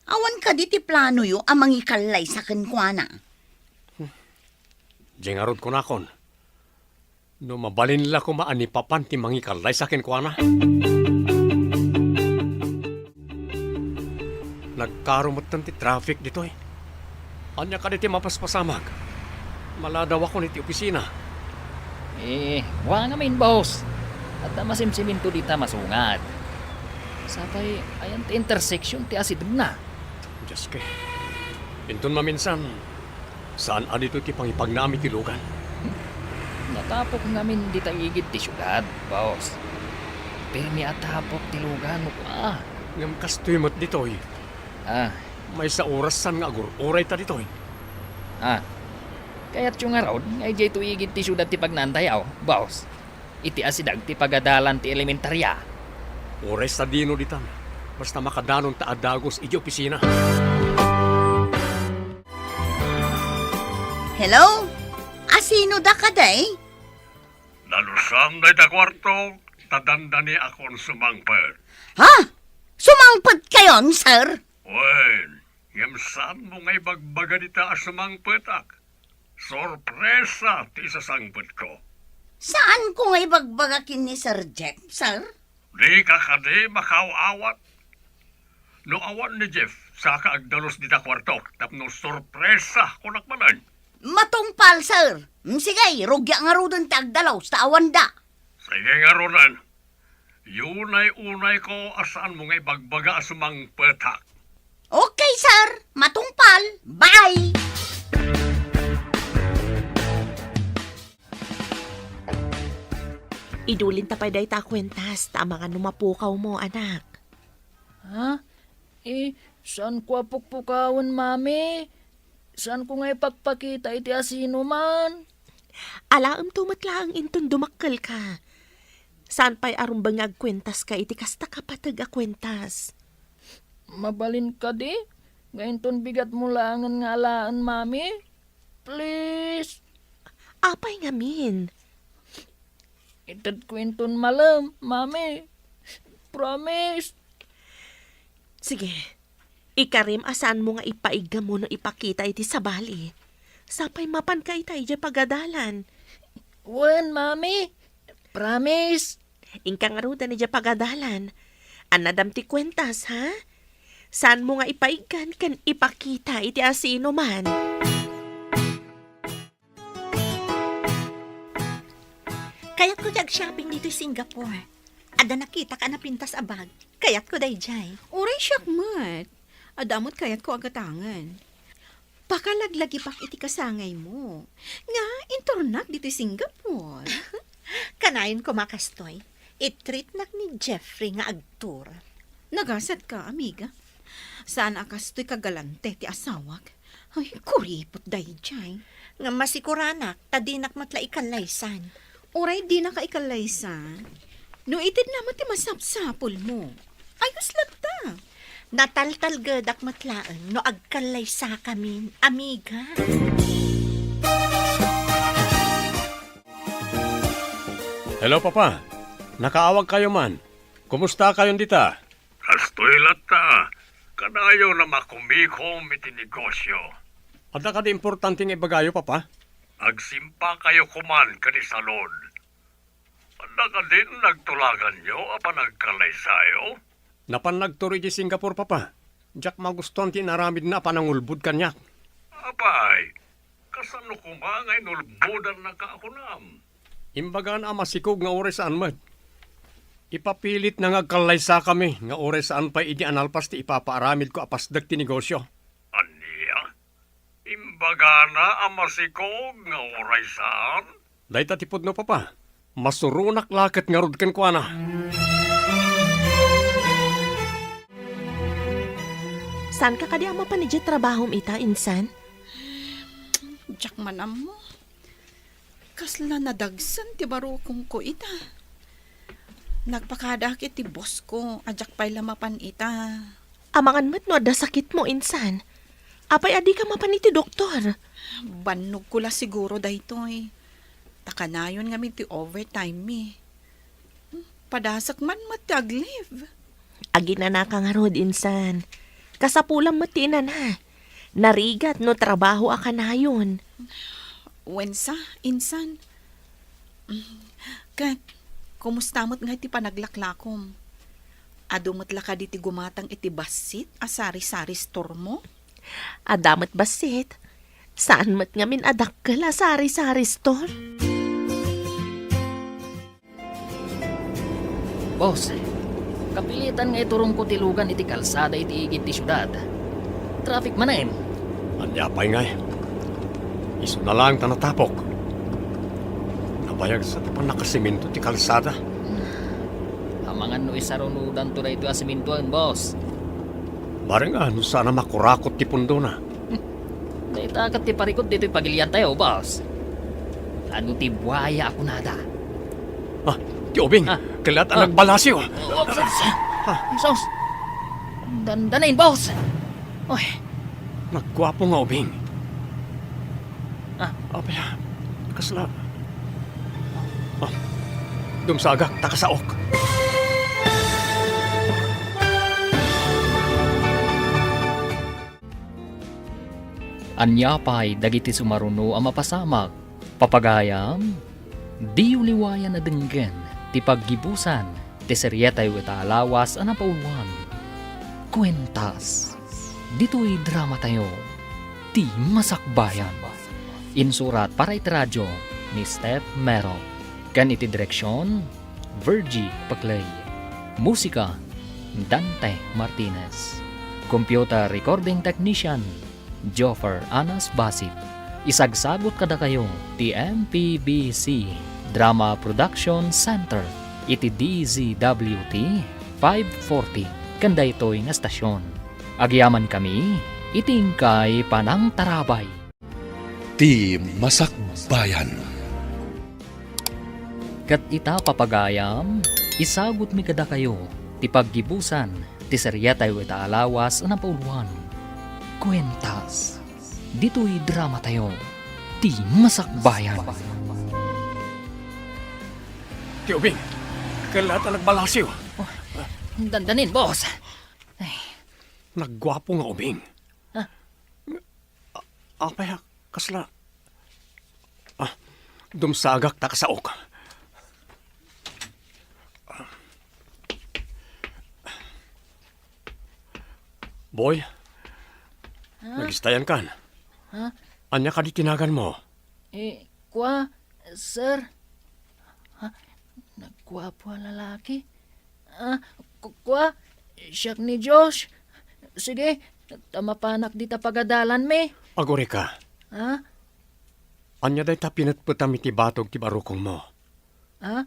Awan ka di ti plano yo amang ikalay sa kenkwana. Jengarod ko nakon. No mabalin la ko maanipapan ti mangikalay sa akin ko na. Nagkarumot ti traffic dito eh. Anya ka di ti mapaspasamag. Maladaw ako ni ti opisina. Wa nga main boss. At masimsimin to dita masungat. Sapay, ayan ti intersection ti asid na. Diyos kay. Inton maminsan, saan adito ti pangipagnami ti lugan? Natapok ngamin di taigid ti syudad, boss. Pero mi atapok ti lugan mo pa. Ngam kastoy mo't ditoy. May sa orasan nga agur-uray ta ditoy. Kaya't yung araw, ngay jay tuigid ti syudad ti pagnantayaw, boss. Iti asidag ti pagadalan ti elementarya. Uray sa dino ditan. Basta makadanon ta adagos iti opisina. Hello? Asino da ka day? Nalusam na ita kwarto, tadandani akong sumangpet. Ha? Sumangpet kayon, sir? Wen, yamsan mo ngay bagbaga dita sumangpetak. Sorpresa ti sasangpet ko. Saan ko ngay bagbagakin ni Sir Jeff, sir? Di ka kadi makaw-awat. No awan ni Jeff, saka agdalos dita kwarto, tapno sorpresa kunak manan. Matungpal, sir. Sige, rugya nga ro dun tagdalaw sa awanda. Sige nga ronan. Yunay-unay ko asaan mo ngay bagbaga sumang petak. Okay, sir. Matungpal. Bye! Idulin ta pa day ta kwentas, ta mga numapukaw mo, anak. Saan ko apukpukawan, mami? Saan ko nga ipagpakita iti asino man? Alaam tumatla ang inton dumakkel ka. Saan pa'y arumbang agkwentas ka iti kasta kapatag akwentas? Mabalin ka di? Ngayon ton bigat mo lang ang ngalaan, mami. Please. Apay ngamin. Itad kwenton malam, mami. Promise. Sige, ikarim asan mo nga ipaiga mo no ipakita iti sabali. Sapay mapan ka itay di pagadalan. Wen, mami. Promise. Ingkang aruda ni di pagadalan. Anadam ti kwentas, ha? Saan mo nga ipaigan kan ipakita iti asino man? Kayat ko shopping dito sa Singapore. Ada nakita ka na pintas abag. Kayat ko dayjay. Uray siyak mat. Adamot kayat ko agatangan. Pakalaglagi pak iti kasangay mo. Nga, intornak dito Singapore. Kanayon ko makastoy. I-treat nak ni Jeffrey nga agtur. Nagasad ka, amiga. Saan akastoy kagalante ti asawag? Ay, kuripot dayjay. Nga masikuranak, tadinak matla ikalaysan. Uray di na kaikalaysan. No itid naman ti masapsapol mo. Ayos lang ta. Nataltalgadak matlaan no agkalaysa kami, amiga. Hello, Papa. Nakaawag kayo man. Kumusta kayong dita? Kastoy lata, kanayo na makumikom iti negosyo. Ada ka di importanteng ibagayo, Papa? Agsimpa kayo kuman kani salon. Ada ka din nagtulagan nyo apa nagkalaysayo? Napan nagturi di Singapore, Papa. Jack magustuhan ti naramid na panangulbud kanyak. Apay, kasano kumangay nulbudan na kaakunam? Imbagan ang masikog nga ore saan mat. Ipapilit na ngagkalaysa kami nga ore saan pa idi analpas ti ipapaaramid ko apasdag ti negosyo. Aniya? Imbaga na ang masikog nga oray saan? Dahi tatipod no, Papa. Masurunak lakat nga rod kan kwa na. Saan ka kadi ama pa ni di trabahom ita, insan? Jack manam mo. Kasla nadagsan ti barukong ko ita. Nagpakadakit ti boss ko, ajak pa'y lamapan ita. Amangan mat no, ada sakit mo, insan. Apay adi ka mapan iti doktor. Banog ko la siguro daytoy. Takanayon nga ti overtime mi. Padasak man matag-leave. Agi na nakangarod, insan. Kasapulang mati na na. Narigat no trabaho akanayon. Wensa, insan. Kat, kumusta mo't nga iti panaglaklakom? Adumot la ka diti gumatang iti basit asari-sari store mo? Adamat basit. Saan mat ngamin adak ka la sari-sari store? Boss, kapilitan nga iturong ko tilugan iti kalsada iti igit ti syudad. Traffic manaim. Anyapay nga eh. Iso na lang tanatapok. Nabayag sa tapan nakasiminto ti kalsada. Hamangan no isarunudan to na ito asimintuan, boss. Barang ano sana makurakot ti pundo na. Naitakat ti parikot dito'y pagilian tayo, boss. Ano ti buhaya ako nada? Ah, ti Obing, Ah. kalat ang nagbalasyo. Sos! Dandanain, boss! Oy, Nagkwapo nga Obing. Ah. Abaya, kasla. Ah, dumsagak, takasaok. anyapay dagiti sumaruno ang mapasamak. Papagayam, di uliwayan na denggen, ti paggibusan, ti seryetay wita alawas ang napauwan. Kwentas, dito'y drama tayo, ti masakbayan. Insurat para iti radyo ni Steph Mero. Kan iti direksyon, Virgie Paclay. Musika, Dante Martinez. Computer recording technician, Joffer Anas Basit. Isagsagot kada kayo ti MPBC Drama Production Center iti DZWT 540 kanda ito'y nga stasyon. Agyaman kami itingkay Panang Tarabay. Ti Masakbayan. Kat ita papagayam, isagot mi kada kayo, ti paggibusan, ti serya tayo ita alawas na pauluan. Kwentas, dito'y drama tayo, ti masakbayan. Ti Ubing, kalata nagbalasiw. Dandanin, boss. Naggwapo nga Ubing. Ha? Apay, kasla. Dumsagak ta kasaok. Boy, nagistayan kan. Ha? Anya ka di tinagan mo? Kwa, sir? Ha? Nagwapo ang lalaki? Kwa, siyak ni Josh. Sige, tamapanak di ta pagadalan me. Agore ka. Ha? Anya day ta pinatputam iti batog ti barukong mo. Ha?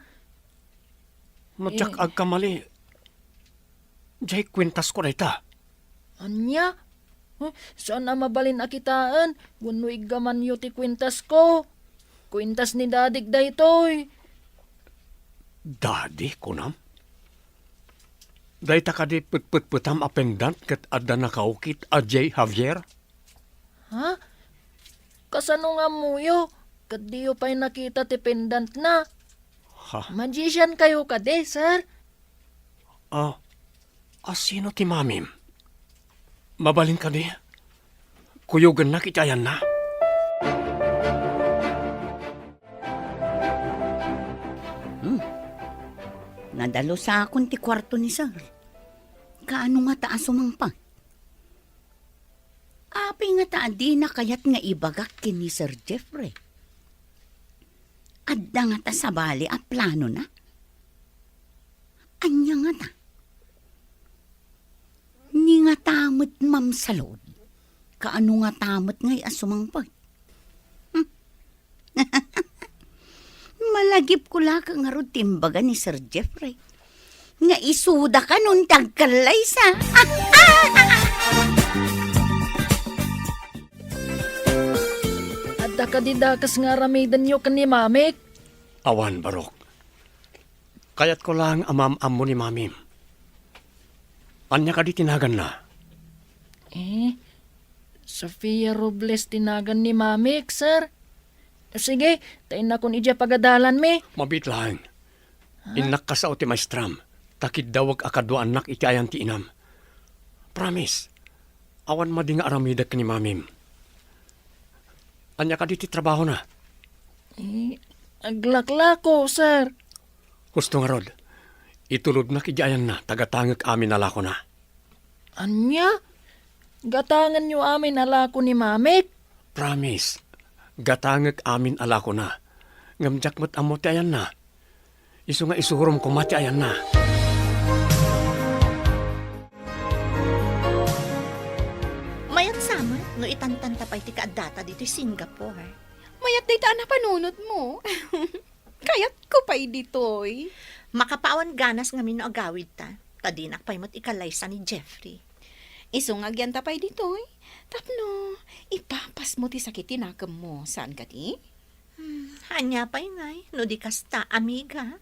Matyak ag kamali. Jay kwintas ko day ta. Anya? Saan na mabalin akitaan? Wano igaman yo ti kwintas ko. Kwintas ni dadig da itoy. Daddy, kunam? Day ta ka di putputam apendant kat adda nakaukit a J. Javier? Ha? Kasano nga muyo? Kat di yo pa'y nakita ti pendant na. Ha? Magician kayo kade, sir? Sino ti mamim? Mabalin ka di? Kuyugan na kitayan na? Nadalo sa akong ti kwarto ni Sir. Kaano nga taas sumangpa? Api nga taa di na kayat nga ibagak kin ni Sir Jeffrey. Adda nga ta sa bali a plano na. Anya nga ta. Ni nga tamot Ma'am Salud. Kaano nga tamot ngay asumangpag. Malagip ko la ka nga ro timbaga ni Sir Jeffrey. Nga isuda ka nun tagkalay sa. Adda ka di dakas nga ramidan nyo kan ni mamik. Awan, Barok. Kayat ko lang amam-am mo ni mamim. Anya ka di tinagan na? Sofia Robles tinagan ni mamik, sir. Sige, tayo na kung ija pagadalan me. Mabit lang. Inak ka sa ti maestram. Takid dawag akadwa anak iti ayan ti inam. Promise. Awan mading aramidak ni mamim. Anya ka di ti trabaho na? Aglaklako, sir. Husto nga rod. Itulod na kijayan na. Tagatangag amin alako na. Anya? Gatangan nyo amin alako ni mamik? Promise. Gatangag amin alako na. Ngamjak mo't amo ti ayan na. Isu nga isuhurom ko mati ayan na. Mayat sama, no itantanta pa iti kaadata dito Singapore. Mayat dita na panunod mo. Kayat ko pa'y ditoy. Makapawan ganas nga no agawid ta. Tadinak pa'y mo't ikalaysa ni Jeffrey. Isungagyan ta pa'y ditoy. Tapno, ipapas mo ti sakit tinakam mo. Saan ka ti? Hanya pa'y ngay, no di kasta, amiga.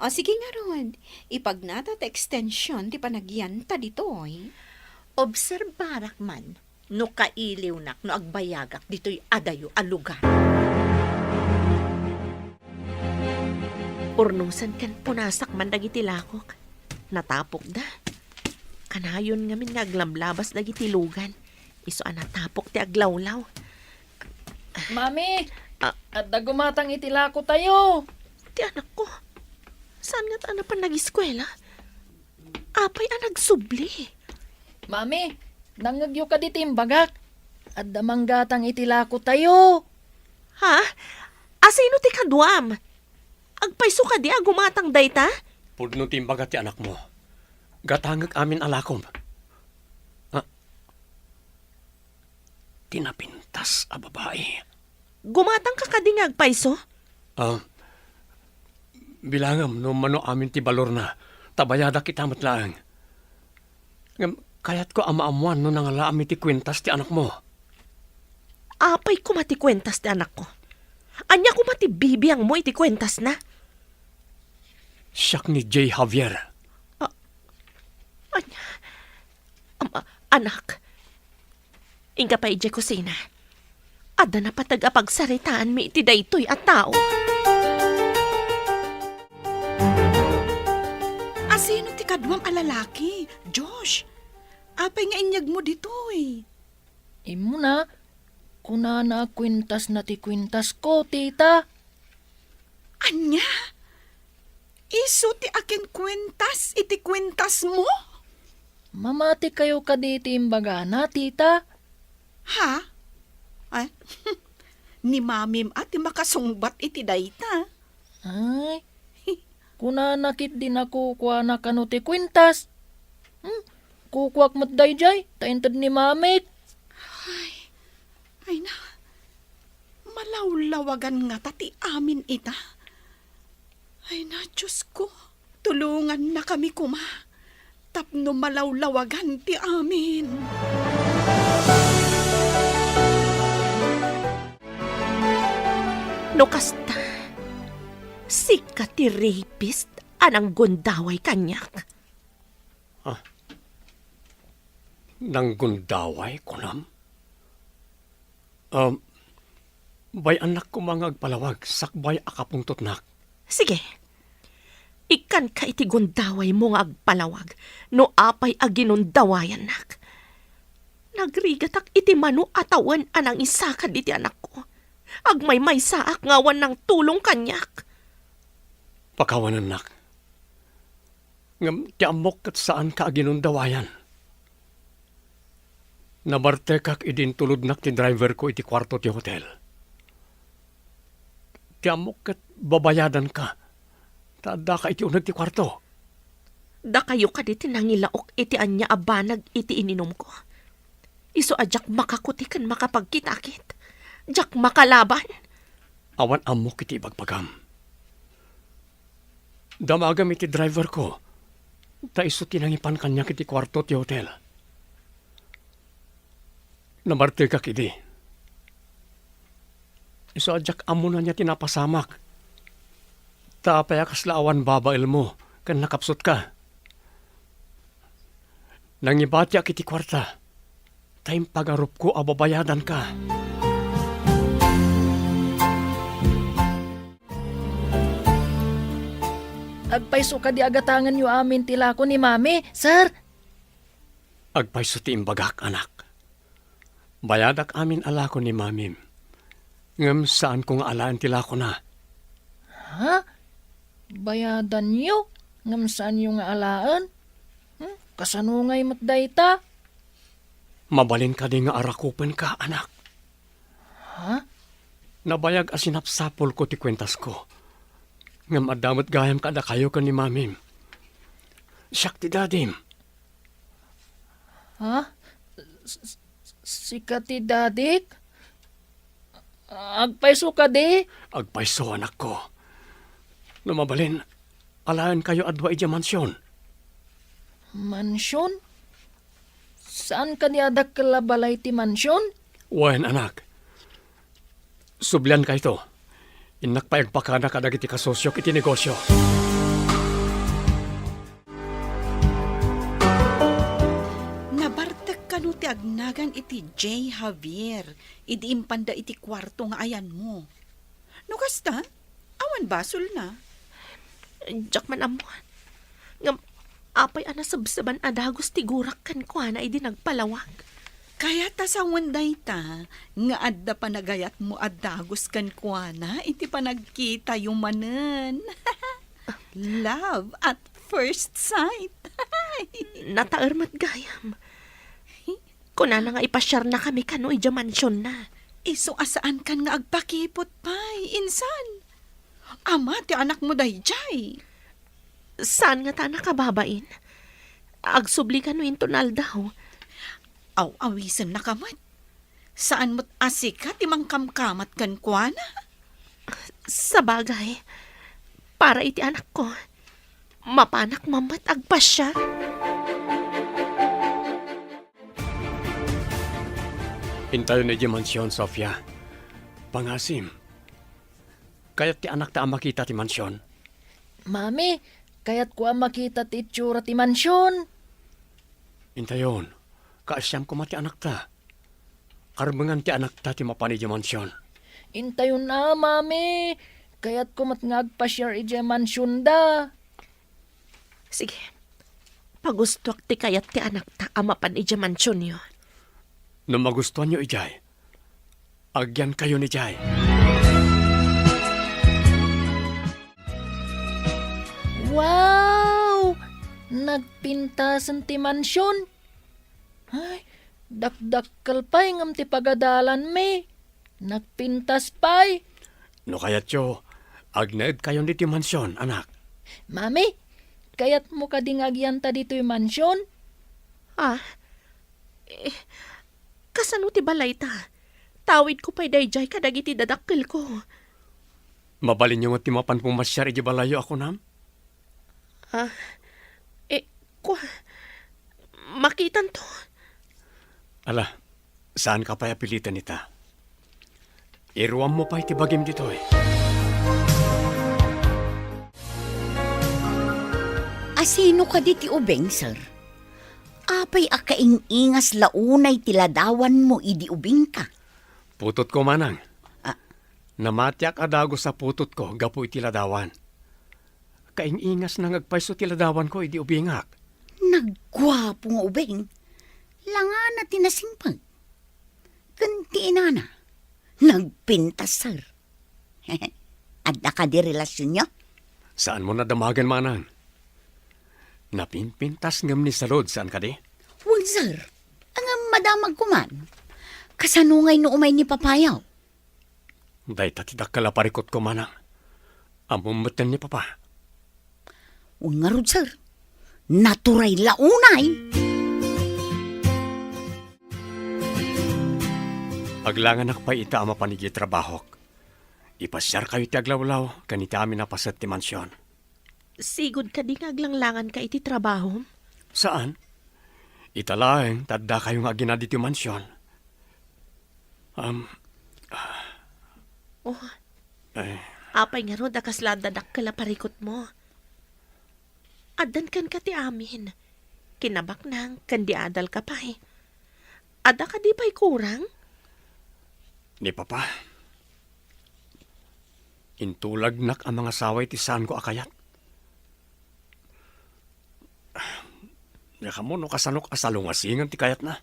O sige nga ron, ipagnata ta extension ti panagyan ta ditoy. Obserbarak man, no kailiw nak, no agbayagak, dito'y adayo a lugar. Urnusan kan punasak man dagiti lakok. Natapok da. Kanayon nga min ngaglamlabas dagiti lugan. Iso natapok ti aglawlaw. Mami, adda gumatang itilako tayo. Ti anak ko. Saan nga ta pa nag-eskwela? Apay nagsubli. Mami, nangagyo ka di timbagak. Adda manggatang itilako tayo. Ha? Asino ti kadwam? Agpayso ka di gumatang dayta? Pudno timbaga ti anak mo. Gatangag amin alakom. Tinapintas a babae. Gumatang ka kading agpayso? Bilangam no mano amin ti balor na. Tabayada kita matlaang. Kayat ko ama-amuan no nangala amin ti kwintas ti anak mo. Apay ko mati kwentas ti anak ko. Anya ko mati bibiyang mo iti kwentas na. Siyak ni J. Javier. Anak, inga pa ije kusina. Ada na patagapagsaritaan mi iti daytoy at tao. Asino ti kadwang alalaki? Josh, apay nga inyag mo dito eh. Imo na, kunana kwintas na ti kwintas ko, tita. Anya? Iso ti akin kwintas, iti kwintas mo? Mamati kayo kaditi imbagana, tita. Ha? Ay, ni mamim at makasungbat iti dayta. Ay, kunanakit din ako kuha na kano ti kwintas. Kukwak mo't dayjay, taintad ni mamit. Ay na, malawlawagan nga tati amin ita. Ay na, Diyos ko, tulungan na kami kuma. Tapno malawlawagan ti amin. No kasta, sika ti rapist anang gundaway kanyak. Nang gundaway ko nam? Bay anak ko mga agpalawag, sakbay akapungtot nak. Sige, ikan ka iti gundaway mo nga agpalawag, no apay aginundawayan nak. Nagrigatak iti mano atawan anang isakad iti anak ko. Agmay saak ngawan ng tulong kanyak. Pakawanan nak. Ngam tiamok kat saan ka aginundawayan. Nabarte kak idin tulod nak ti driver ko iti kwarto ti hotel. Tiamok kat babayadan ka. Tada ka iti unag ti kwarto. Da kayo ka diti nangilaok iti anya abanag iti ininom ko. Iso ajak makakutikan makapagkitakit. Jak makalaban. Awan amok iti bagpagam. Damagam iti driver ko. Ta iso tinangipan kanya iti kwarto ti hotel. Namarte ka kidi. Iso ajak amo na niya tinapasamak. Ta payakas laawan babael mo kan nakapsot ka. Nangibatya kiti kwarta. Taim pagarup ko ababayadan ka. Agpaiso ka di agatangan yu amin tila ko ni mami, sir. Agpaiso ti imbagak anak. Bayadak amin alako ni mamim. Ngam saan kong alaan tila ko na. Ha? Bayadan niyo? Ngam saan yung nga alaan? Kasanungay mat dayta? Mabalin ka di nga arakupen ka, anak. Ha? Nabayag asinapsapol ko ti kwentas ko. Ngam adamot gayam kada kayo ka ni mamim. Siyak ti dadim. Ha? Sikati dadik? Agpaiso ka di? Agpaiso anak ko. Lumabalin, alaan kayo adwa ija mansyon. Mansyon? Saan ka niyadak kalabalay ti mansyon? Wen anak. Sublian ka ito. Inakpaigpakana ka dagiti kasosyo iti negosyo. Nabartek ka no ti agnagan iti J. Javier. Idi impanda iti kwarto nga ayan mo. No kasta, awan basol na. Jak man amuan. Ngam, apay ana sabsaban adagos tigurak kan ko na idi nagpalawag. Kaya ta sa wanday ta, nga adda panagayat mo adagos kan kuana, iti panagkita yung manen. Love at first sight. Nataermat gayam. Kuna na nga ipasyar na kami kano ija mansyon na. Iso asaan kan nga agpakipot pay, insan. Ama ti anak mo dayjay. Saan nga ta nakababain? Agsubli kano intonal daw. Aw-awisan na kamat. Saan mo't asika timang kamkamat kan kuana? Sa bagay, para iti anak ko, mapanak mamat agpasya. Intayo na di mansyon, Sofia. Pangasim. Kaya't ti anak ta makita ti mansyon. Mami, Kaya't ko ang makita ti itsura ti mansyon. Intayon, kaasyam ko mati anak ta. Karbangan ti anak ta ti mapani di mansyon. Intayon na, mami. Kaya't ko matngagpa-share ije mansyon da. Sige. Pagustuak ti kayat ti anak ta amapan ija mansyon yun. No magustuhan nyo ijay, agyan kayo ni Jay. Wow! Nagpintasan ti mansyon. Ay, dakdakkel pa'y ngam ti pagadalan me. Nagpintas pa'y. No kayat yo, agnaed kayo ni ti mansyon, anak. Mami, kayat mo kadingagyan ta dito yung mansyon? Kasano ti balay ta? Tawid ko pa'y dayjay kadagiti dadakkel ko. Mabalin nyo nga ti mapan pumasyar iji balayo ako nam? Makitan to. Ala, saan ka pa'y apilitan nita? Iruam mo pa'y tibagim dito eh. Asino ka di ti ubeng, sir? Apay akaing-ingas launay tiladawan mo idi ubing ka. Putot ko manang. Ah. Namatyak adago sa putot ko, gapo itiladawan. Kaing-ingas na ngagpayso tiladawan ko, idi ubingak. Naggwapo nga ubeng. Langa na tinasimpag. Kunti na. Nagpintas, sir. Adda ka di relasyon nyo? Saan mo nadamagan manang? Napinpintas ngam ni salod, saan ka di? Well, sir. Ang madamag ko man. Kasanungay no umay ni papayaw. Day tatidak kalaparikot ko manang. Amumatan ni papa. Ungarod, sir. Naturay launay. Aglangan nakpay ita ama panigi trabahok. Ipasyar kayo ti aglawlaw, kanita amin napasat ti mansyon. Sigod ka di ngaglanglangan ka iti trabaho? Saan? Italaeng, tadda kayo nga ginadi ti mansyon. Apay nga ro, dakasla dadak kalaparikot mo. Adan kan ka ti amin. Kinabak nang kandi adal ka pa eh. Ada ka di pa'y kurang? Ni papa. Intulag nak ang mga saway ti saan ko akayat. Yaka mo no kasanok asalungasingan ti kayat na.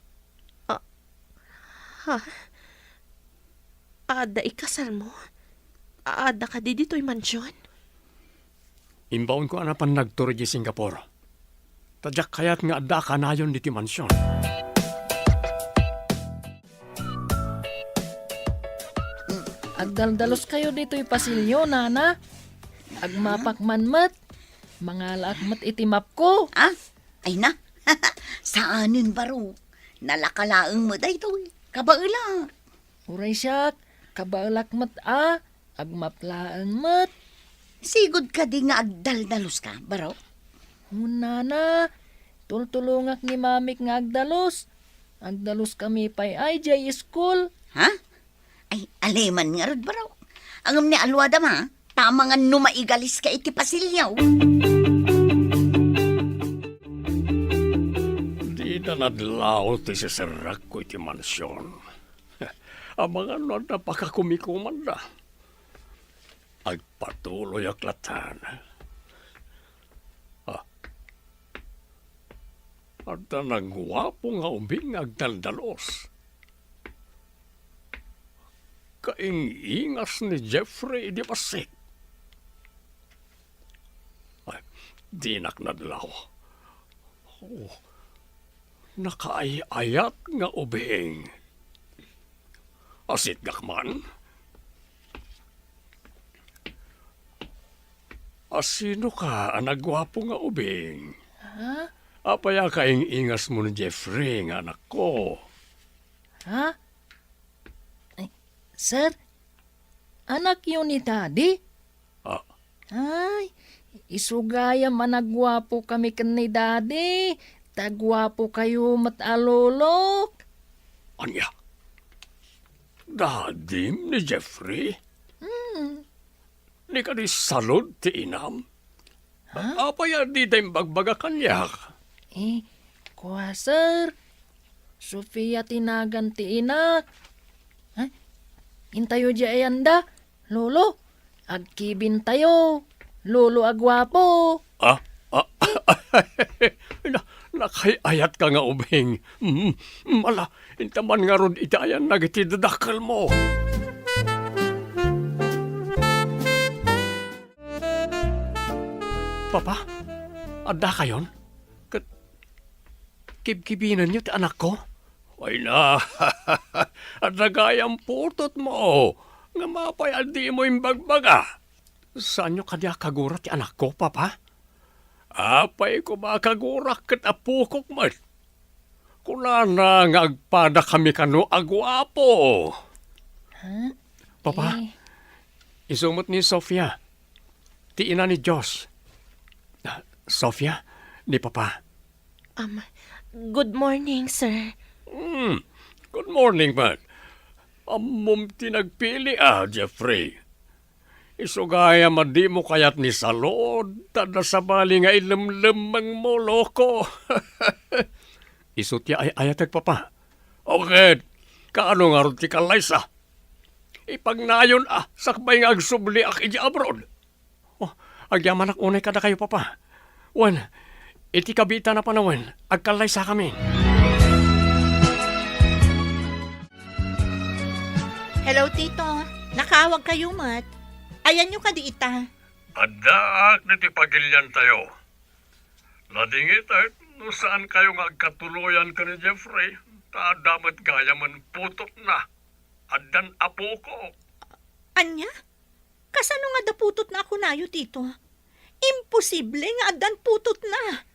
Ada ikasal mo? Ada ka di dito'y mansyon? Imbaon ko anapan nagturo di Singapore. Tadyak kayat nga adda ka nayon di ti mansyon. Agdaldalos kayo dito yung pasilyo, nana. Agmapakmanmat. Mga lakmat itimap ko. Ah? Ay na. Saanin baro? Nalakalaang mo dayto. Kabaila. Uray siyak, kabalakmat agmaplaan mat. Sigod ka di nga agdaldalos ka, baro? Nana, tultulungak ni mamik nga agdalos. Agdalos kami pa'y IJ school. Ha? Ay, aleman nga rod baro. Ang ni alwada ma, tama nga numaigalis ka iti pasilyaw. Di na nadlaw ti sisarak ko iti mansyon. Ang mga nada pakakumikuman da. Agpatuloy aklatan. At nagwapo nga umbing agdaldalos. Kaingingas ni Jeffrey di Pasik. Ay, di naknadlaw. Oh, nakaayayat nga ubing. Asit gakman. Asino ka ang nagwapo nga ubing? Ha? Apaya kaing ingas mo ni Jeffrey nga anak ko. Ha? Ay, sir, anak yun ni Daddy? Ah, Ay, isugaya managwapo kami kan ni Daddy. Tagwapo kayo matalolok. anya? Dadim ni Jeffrey? Ni ka di salod ti inam? Apay di tayong bagbaga kanyak. Kuha, sir. Sofia tinaganti inak. Intayo di ayanda. Lolo, agkibin tayo. Lolo agwapo. Nakayayat ka nga ubing. Mala, intaman nga ron itayan nagitidadakal mo. Papa, adda kayon? Kibkibinan niyo ti anak ko? Ay na, at nagayang putot mo. Nga mapay adi mo yung bagbaga. Saan nyo kadya kagurat ti anak ko, Papa? Apay ko makagurak kat apukok man. Kuna na nga agpada kami kano agwapo. Papa, isumot ni Sofia. Ti ina ni Diyos. Sofia, ni Papa. Good morning, sir. Good morning, man. Amom tinagpili Jeffrey. Isugaya madi mo kayat ni Salod, tada sa bali nga ilemlemang mo, loko. Isutya ay ayatag, Papa. Okay, kaano nga ron ti Kalaysa? Ipagnayon sakbay nga agsubli ak iji abroad. Agyaman ak unay kada kayo, Papa. Wan, iti kabita na panawan, agkalaysa kami. Hello, Tito. Nakawag kayo, Mat. Ayan nyo ka di ita. Adaak na ti pagilyan tayo. Ladingit ay no saan kayo nga katuluyan ka ni Jeffrey. Damat gaya man putok na. Adan apo ko. Anya? Kasano nga daputot na ako nayo, Tito? Imposible nga adan putot na.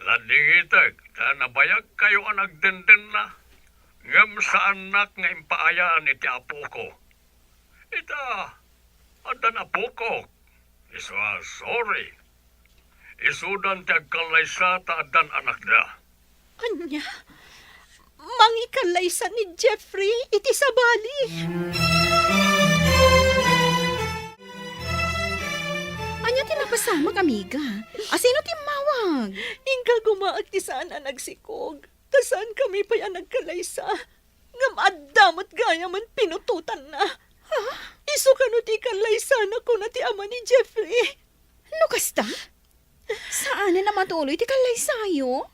Ladingit ay nabayag kayo ang nagdenden na. Ngam sa anak nga impaayaan iti apo ko. Ita, adan apo ko. Isa, sorry. Isudan ti agkalaysa ta adan anak na. Anya? Mangikalay sa ni Jeffrey iti sabali. Anya tinapasamag, amiga? Asino timawag? Ingka gumaag ti saan ang nagsikog. Tasan kami pa yan nagkalaysa. Ngam adamot gaya man pinututan na. Iso ka no ti kalaysa na ko na ti ama ni Jeffrey. Ano kasta? Saan na naman tuloy ti kalay sayo?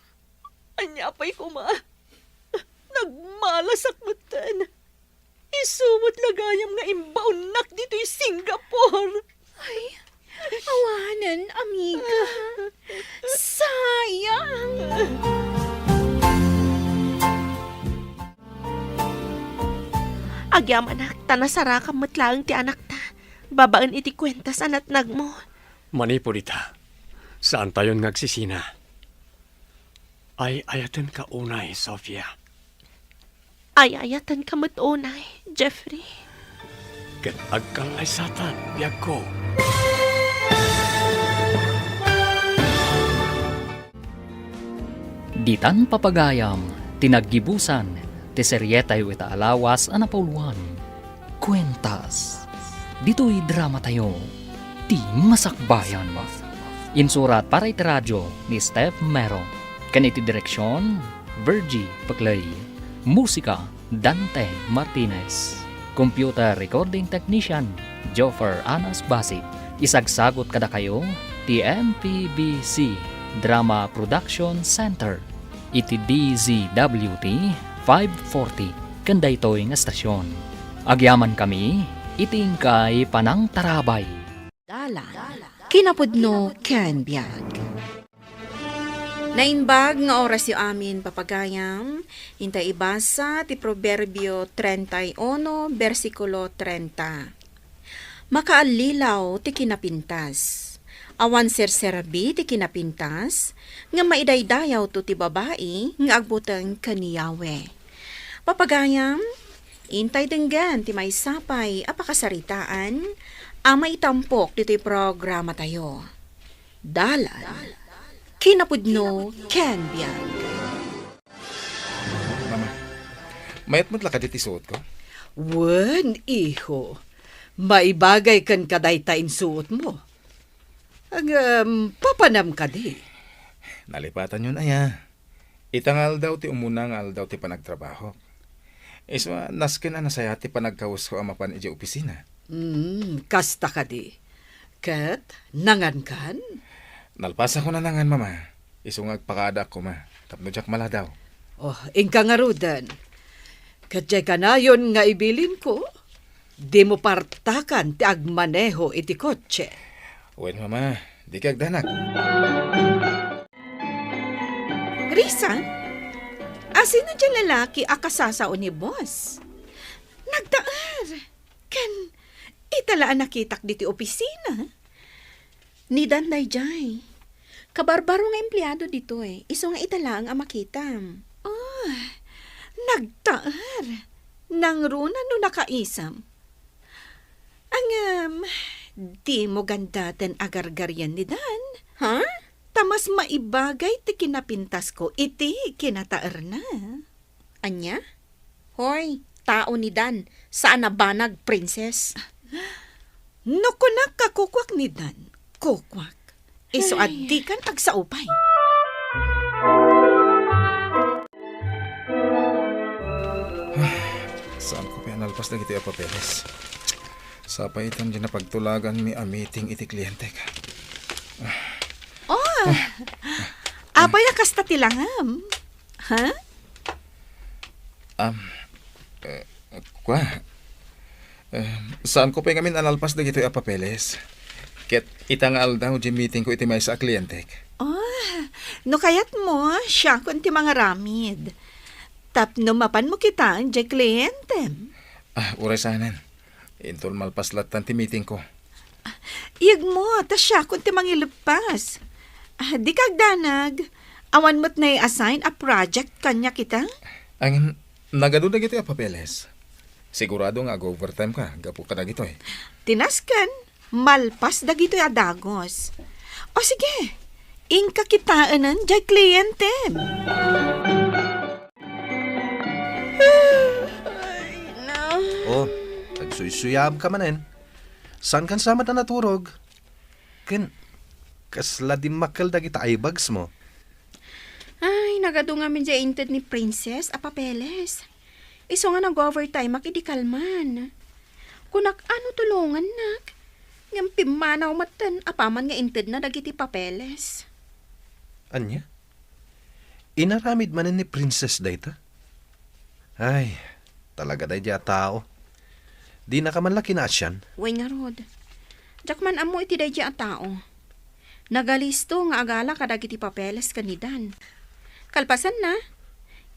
Anya pa'y kuma. Nagmalasak mutan. Isumot lagayam nga imbaunak dito'y Singapore. Ay, awanan, amiga. Sayang. Agyam anak, tanasara ka matlaang ti anak ta. Babaan iti kwentas anat nagmo. Manipo dita. Saan tayon ngagsisina? Ay ayatan ka unay, Sofia. Ay ayatan ka matunay, Jeffrey. Kat agkalaysatan, biyag ko. Ditan papagayam, tinaggibusan, ti seryetay ita alawas anapuluan. Kwentas. Dito'y drama tayo. Ti masakbayan ba? Insurat para iti radyo ni Steph Mero. Kaniti direksyon, Virgie Paclay. Musika, Dante Martinez. Computer recording technician, Joffer Anas Basit. Isagsagot kada kayo, ti MPBC Drama Production Center. Iti DZWT 540 kanday toy nga estasyon. Agyaman kami, iting kay Panang Tarabay. Dala. Kinapudno ken biag. Nainbag nga oras yu amin papagayam, hintay ibasa ti Proverbio 31, versikulo 30. Makaalilaw ti kinapintas. Awan serserabi ti kinapintas, nga maidaydayaw to ti babae, nga agbutang kaniyawe. Papagayam, intay denggan ti may sapay apakasaritaan, ang maitampok dito'y programa tayo. Dalan. Kinapudno ken biag. Mama, mayat mo't lakad iti suot ko? Wen, iho. Maibagay kan kadayta in suot mo. Papanam ka di. Nalipatan yun aya. Itangal daw ti umunang al daw ti panagtrabaho. Iso nasken na nasaya ti panagkaus ko amapan iti opisina. Kasta ka di. Kat, nangan kan? Nalpasa ko na nangan mama. Iso ngagpakada ko ma. Tapno jak mala daw. Oh, ingka nga rudan. Katjay ka na yun nga ibilin ko. Di mo partakan ti agmaneho iti kotse. Wen mama, di kag danak. Risa, asino dyan lalaki akasasao ni boss? Nagdaar. Kan, italaan nakitak diti opisina. Ni Danday Jay. Kabarbaro nga empleyado dito eh. Iso nga itala ang amakitam. Nagtaar. Nang runa no nakaisam. Ang, di mo ganda ten agargaryan ni Dan. Ha? Tamas maibagay ti kinapintas ko, iti kinataar na. Anya? Hoy, tao ni Dan. Saan na banag, princess? No kunak kakukwak ni Dan, kukwak. Iso Ay. addi kan agsaupay. Saan ko pinalpas na gito yung papeles? Sa paitan dyan na pagtulagan mi a meeting iti kliyente ka. Abay kasta tilangam. Ha? Kwa? Saan ko pa ngamin analpas na gito yung papeles? Ket itangal daw di meeting ko iti may sa kliyente. No kayat mo, siya kun ti mga ramid. Tapno mapan mo kita, jay kliyentem. Uray sanan. Intol malpaslatan ti meeting ko. Iyag mo, tas siya kun ti mangilupas. Di kag danag. Awan mo't na i-assign a project kanya kita. Ang nagado na gito yung papeles. Sigurado nga overtime ka. Gapo ka na gito eh. Tinaskan, malpas dagito adagos. O sige, ingka kitaanan jay kliyentem. Oh, nagsuysuyab ka manen. San kan sama na naturog? Ken, kasla di makal dagita ay bags mo. Ay, nagado nga min dyan inted ni princess a papeles. Iso nga nag-overtime makidikalman. Kunak ano tulungan nak? Ngam pimanaw matan apaman nga inted na dagiti papeles. Anya? Inaramid manen ni princess dayta? Ay, talaga day dya tao. Di na ka man laki na asyan. Way nga rod. Jakman amo iti day a tao. Nagalisto nga agala kadagiti papeles kanidan. Kalpasan na,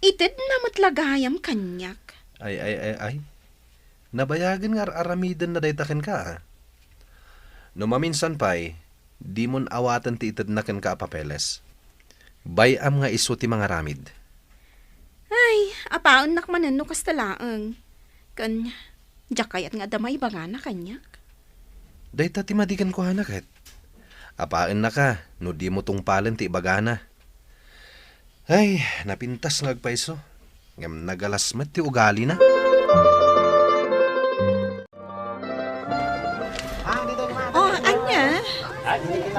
ited na matlagayam kanyak. Ay. Nabayagan nga aramidan na daytaken ka. Ah. No maminsan pa'y, di mon awatan ti ited na ken ka papeles. Bayam nga iso ti mga ramid. Ay, apaon nakmanan no kastalaang. Kan, jakayat nga damay baga na kanyak. Dayta ti madikan ko hanaket. Apaan na ka, no di mo tungpalan ti ibagana. Ay, napintas ngagpaiso. Ngam nagalasmat ti ugali na. Anya,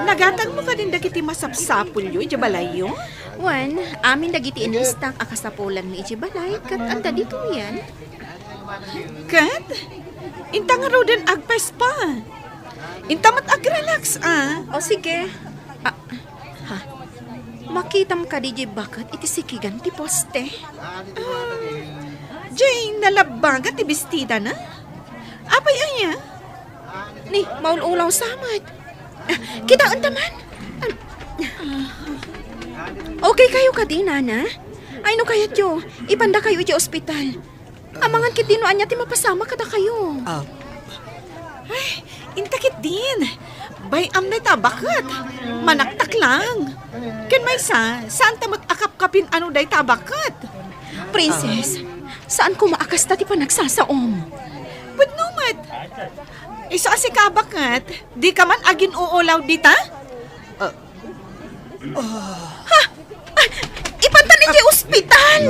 nagatag mo ka din dagiti masapsapul yu, jabalayo? Wan, amin dagiti inistak akasapulan ni Ichibalay kat anta dito yan. Kat, intang roden agpes pa. Intamat agrelax, O sige. Makitam ka di bakat iti sikigan ti poste. Jay, nalabaga ti bestida na? Apay aya? Ni, maululaw samad. Kita antaman. Okay kayo ka di, nana? Ay no kayat yo, ipanda kayo iti ospital. Amangan kit dinuan niya ti mapasama kada kayo. Ay, intakit din. Bay am na tabakat. Manaktak lang. Ken may saan tamot akap-kapin ano day tabakat? Princess, saan ko maakas ti pa nagsasaom? But numat. Iso asi kabakat, di ka man agin uulaw dita? Ipanta ninyo ospital!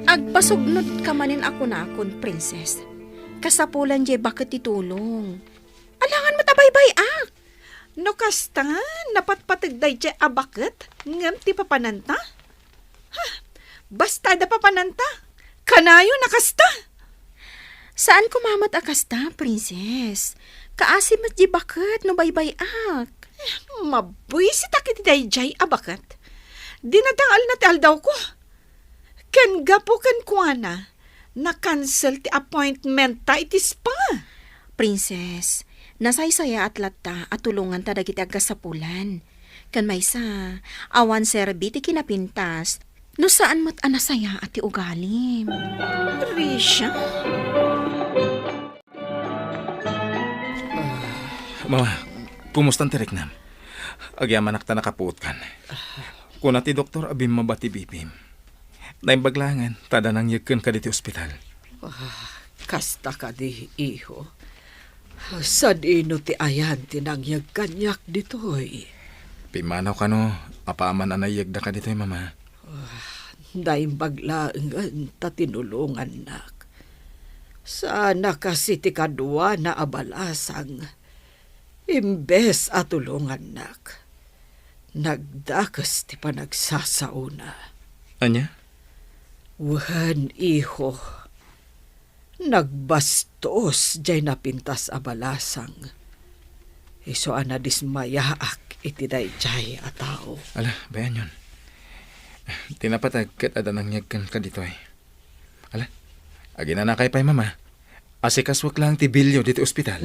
Agpasugnod ka manin ako na akon, princess. Kasapulan jay bakit titulong. Alangan mo tabaybay No kasta, napatpatagday dya abaket, ngam ti papananta? Ha, basta da papananta, kanayo nakasta. Saan kumamat akasta, princess? Kaasim at di bakit no baybay-ak. Mabwisit akit dayjay abaket. Dinadaal na ti aldaw ko. Ken gapo ken kuana, na-cancel ti appointment ta itis pa. Princess, nasaysaya at latta at tulungan ta dagiti agkasapulan. Kan maysa, awan serbi ti kinapintas, no saan mat anasaya at ti ugalim. Risha? Mama, kumustan ti Reknam? Agyaman akta nakapuot kan. Kuna ti doktor abim mabati bipim. Naimbaglangan, tada nang yagkan ka diti ospital. Kasta ka di, iho. Sad ino ti ayan tinangyag kanyak ditoy. Pimanaw ka no, apaaman anayagda ka dito'y mama. Naimbaglangan ta tinulungan nak. Sana kasi ti kadwa na abalasang. Imbes atulungan nak. Nagdakas ti panagsasauna. Anya? Wan, iho. Nagbastos jay napintas abalasang. Iso ana dismayaak iti dayjay a tao. Ala, bayan yun. Tinapatag kat ada nang yagkan ka dito'y. Ala, agina na kay pa'y mama. Asikaswak lang ti bilyo dito ospital.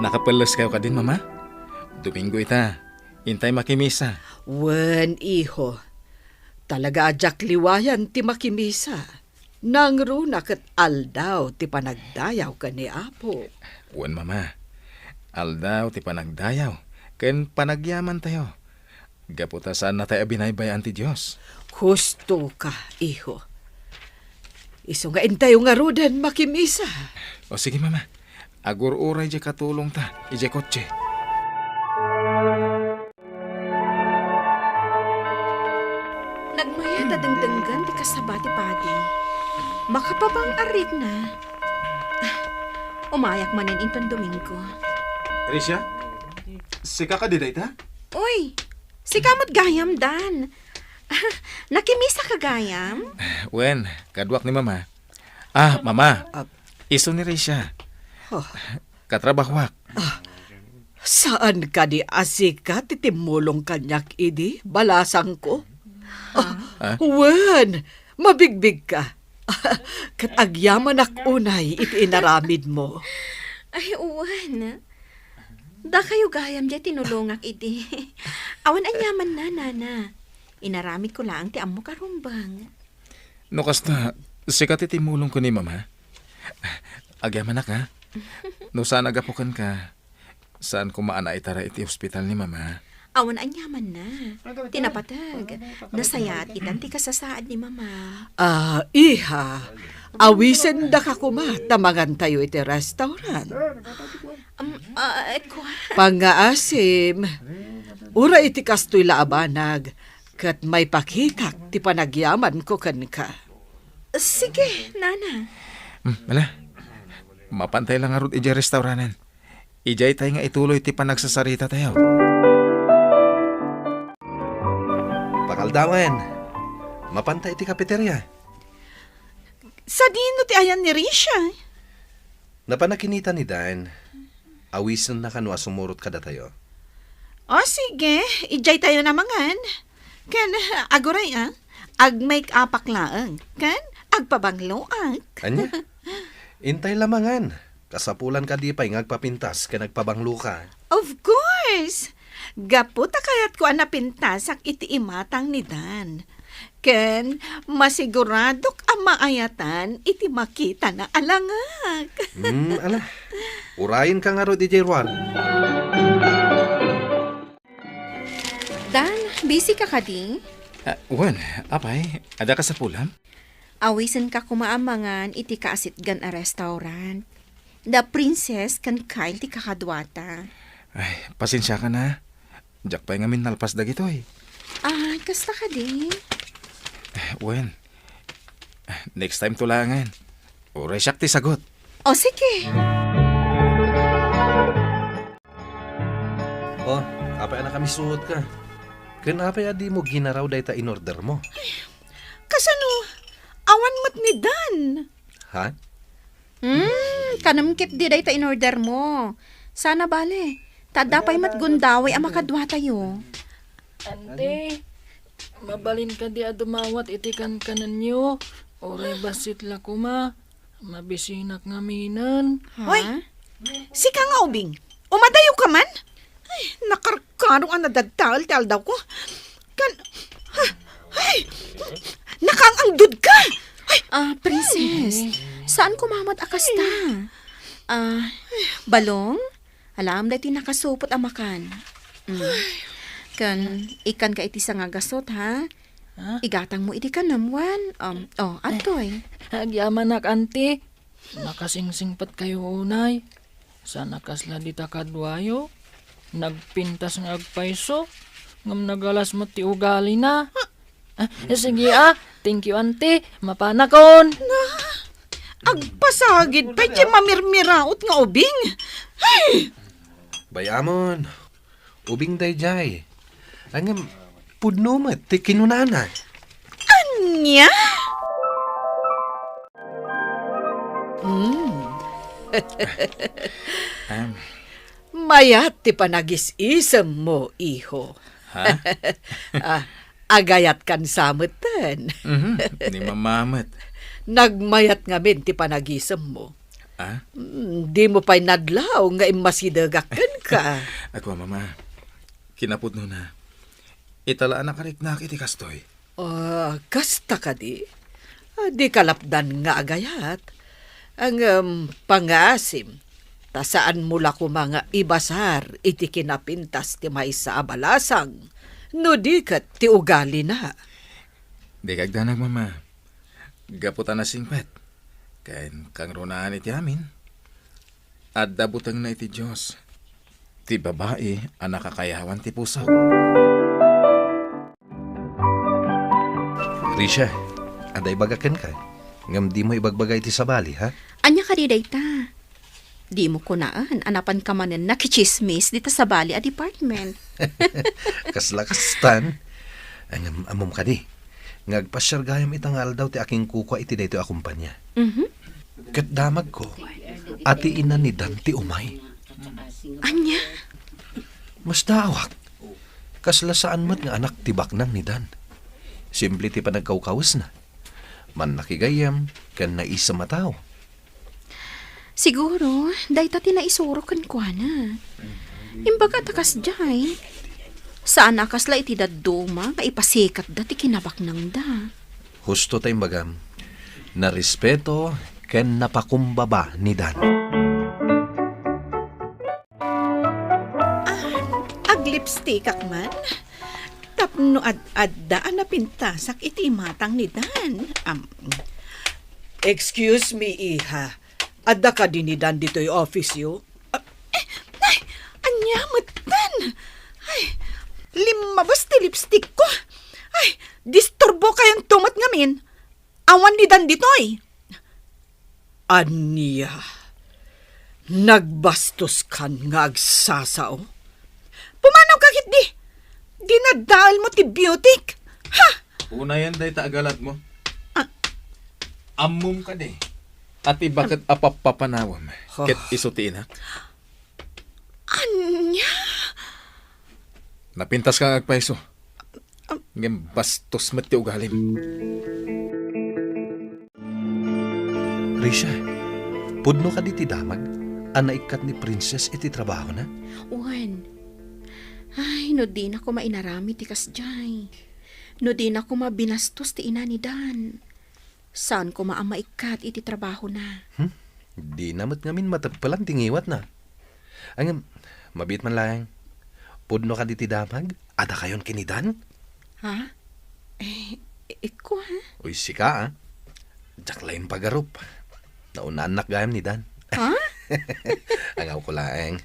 Nakapalas kayo ka din, mama? Domingo ita. Intay makimisa. Wen, iho. Talaga ajak liwayan ti makimisa. Nangruna kat aldaw ti panagdayaw ka ni Apo. Wen, mama. Aldaw ti panagdayaw. Ken panagyaman tayo. Gaputasan na tayo binaybayan ti Diyos. Husto ka, iho. Iso nga intayo nga rudan makimisa. O sige, mama. Agur-uray di katulong ta. Ije kotse. Nagmaya ta dengdenggan ti kasabati padi. Makapabang arit na. Umayak manin inton Domingo. Risha? Sika ka di ta? Uy, si kamot gayam dan. Nakimisa ka gayam? Wen, kadwak ni mama. Mama. Iso ni Risha. Katrabahwak. Saan ka di asika titimulong kanyak idi? Balasang ko? Wen, mabigbig ka. Katagyaman ak unay iti inaramid mo. Ay, uwan. Da kayo gayam di tinulongak idi. Awan anyaman na, nana. Inaramid ko lang ti amo karumbang. No kasta, sikat itimulong ko ni mama. Agyaman ka. No saan agapukan ka. Saan kumaana itara iti hospital ni mama. Awan anyaman na. Tinapatag. Nasayat itan ti kasasaad ni mama. Iha. Awisen da ka kuma. Tamangan tayo iti restaurant. Pangaasim. Ura iti kastoy laabanag. Kat may pakitak ti panagyaman ko kan ka. Sige, nana. Mala. Mapantay lang arot iti restaurantan. Ijay tayo nga ituloy ti panagsasarita tayo. Pakaldawan. Mapantay ti kafeterya. Sa dino ti ayan ni Risha? Napanakinita ni Dan. Awisan na kanwa sumurot kada tayo. O sige, ijay tayo namangan. Kan aguray ag-make upak laang. Kan agpabangloak. Anya? Intay lamangan. Kasapulan ka di pa'y ngagpapintas ka nagpabanglo ka. Of course! Gaputa kayat ko anapintasak iti imatang ni Dan. Ken, masiguradok ang maayatan iti makita na alangag. Ala. Urayin ka nga ro, DJ Juan. Dan, busy ka di? Wen, apay, ada ka sa pulam? Awisan ka kumaamangan iti kaasitgan a restaurant. The princess kan kail ti kakadwata. Ay, pasensya ka na. Diyak pa'y ngamin nalpas da gito eh. Ay, kasta ka di? Wen, Next time tulangan. Oray siyak ti sagot. O sige. Oh, apa na kami suot ka? Kenapa ya di mo ginaraw day ta in order mo? Kasano, awan mo't ni Dan. Ha? Kanamkit di day ta in order mo. Sana bale. Tadapay mat gundaway ang makadwa tayo. Ante, mabalin ka di adumawat itikan kanan nyo. Oray basit la kuma. Mabisinak ngaminan. Hoy, sika nga ubing. Umadayo ka man? Ay, nakarkarong ang nadagtal daw ko. Ay, nakangangdud ka. Princess, saan kumamat akasta? Balong? Alam dahil nakasupot ang makan. Kan, ikan ka iti sa nga gasot, ha? Igatang mo iti ka namuan. Atoy. Agyaman nak ante. Nakasingsingpat kayo unay. Sana kasla di takadwayo. Nagpintas ng agpaiso. Ngam nagalas mo ti ugali na. Sige thank you ante. Mapanakon. Agpasagid pa di mamirmiraot nga ubing. Ay! Bayamon, ubing day jay. Angam, pudno mo, ti kinunana. Anya? Mayat ti panagis-isem mo, iho. Ha? Agayat kan samutan. Ni mamamat. Nagmayat nga min ti panagisem mo. Ah? Di mo pa'y nadlaw nga imasidagakan ka. Ako, mama. Kinapod no na. Italaan na kariknak iti kastoy. Kasta ka di. Di kalapdan nga agayat. Ang pangasim. Tasaan mula ko mga ibasar iti kinapintas ti may sa abalasang. No di kat ti ugali na. Di kagdanag, mama. Gaputan na singpet. Kain kang runaan iti amin. At dabutang na iti Diyos. Ti babae ang nakakayawan ti puso. Risha, aday bagaken ka. Ngam di mo ibagbagay ti sabali, ha? Anya ka di dayta. Di mo kunaan, anapan ka manen nakichismis dito sa bali a department. Kaslakastan. Angam amom ka di. Ngagpasyar gayam itangal daw ti aking kukwa iti dayto akumpanya. Kat damag ko, ati ina ni Dan ti umay. Anya? Mas dawak. Kaslasaan mo't nga anak tibak nang ni Dan. Simple ti panagkaukawas na. Man nakigayam, kan naisa mataw. Siguro, dayta tinaisuro kan kwa na. Imbaga takas jay. Saan akasla iti daduma nga ipasikat dati kinabak nang da. Husto tayong bagam, na respeto ken napakumbaba ni Dan. Aglipstick man. Tapno ad-addaan na pintasak iti matang ni Dan. Excuse me, iha. Adda ka din ni Dan dito yung office yo? Ay, anyamot Dan. Ay, limabas ti lipstick ko. Ay, disturbo kayong tumat ngamin. Awan ni Dan ditoy. Anya, nagbastos kan nga agsasao. Pumanaw kakit di. Dinadal mo ti biotic. Ha? Una yan day taagalat mo. Amum ka di. At bakit apapapanawam? Ket isutiin ha? Anya? Napintas ka agpaiso. Ngem bastos met ti ugalim. Risha, pudno ka di ti damag? Anaikat ni Princess iti trabaho na? Uwan. Ay, no di na ko mainarami ti kasjay. No di na ko mabinastos ti ina ni Dan. Saan ko maamaikat iti trabaho na? Di namat ngamin matagpalang tingiwat na. Ang mabit man lang. Pudno ka di ti damag? Ada kayon kinidan? Ha? Iko ha? Uy, sika ha? Jaklain pagarup. Naunanak gayam ni Dan. Ha? Angaw ko laeng.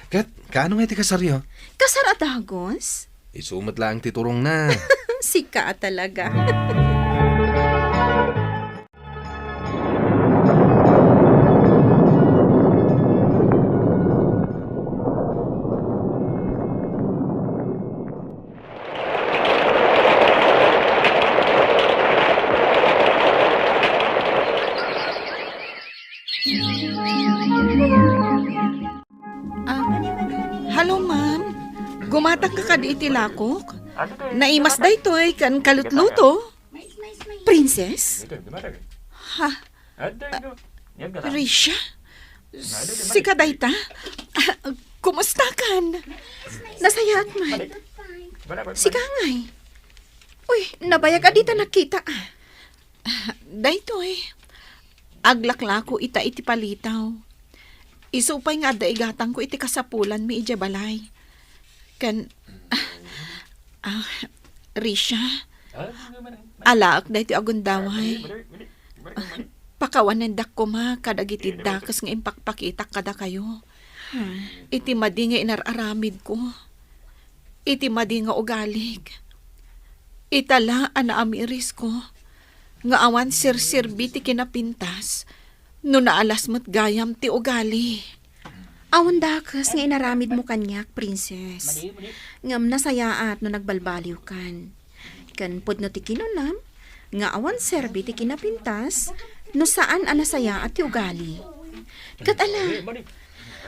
Kat, kaano nga ti kasaryo? Kasar atagos? Isumot lang ti turong na. Sika talaga. Hello, ma'am. Gumatang ka ka di itilakok? Naimas da ito kan kalutluto. Princess? Ha? Risha? Si Kadayta? Kumusta kan? Nasayat man. Si Kangay. Uy, nabayag adita nakita. Daytoy. Aglaklako ita iti palitaw. Isupay nga daigatang ko iti kasapulan mi ija balay. Risha, alaak da iti agundaway. Pakawanan dak ko ma kadagiti dakas nga impakpakitak kada kayo. Iti madi nga inararamid ko. Iti madi nga ugalig. Itala ana amiris ko. Nga awan sir-sirbi ti kinapintas. No naalas mo't gayam ti ugali. Awan dakas nga inaramid mo kanyak, princess. Ngam nasayaat no nagbalbaliw kan. Kan pudno ti kinunam, nga awan serbi ti kinapintas, no saan anasaya at ti ugali. Kat ala,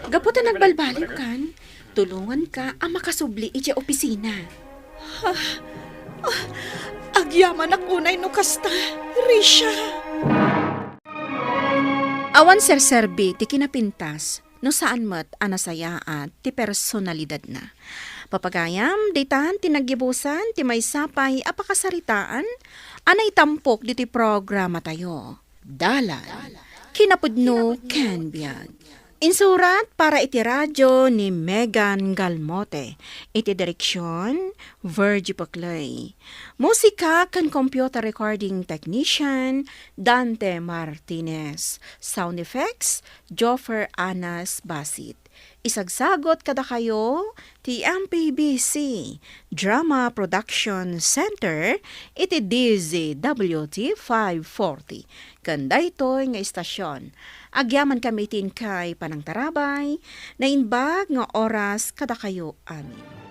gaputan nagbalbaliw kan, tulungan ka ang makasubli iti opisina. Agyaman akunay no kasta, Risha. Awan serserbi ti kinapintas, no saan mat anasayaat ti personalidad na. Papagayam, ditan tinaggibusan ti may sapay apakasaritaan, anay tampok di ti programa tayo. Dalan, kinapudno ken biag. Insurat para iti radyo ni Megan Galmote. Iti direksyon, Virgie Paclay. Musika kan computer recording technician, Dante Martinez. Sound effects, Joffer Anas Basit. Isagsagot kada kayo, ti MPBC Drama Production Center, iti DZWT 540. Kanda ito'y nga istasyon. Agyaman kami tin kay Panang Tarabay, na inbag nga oras kada kayo amin.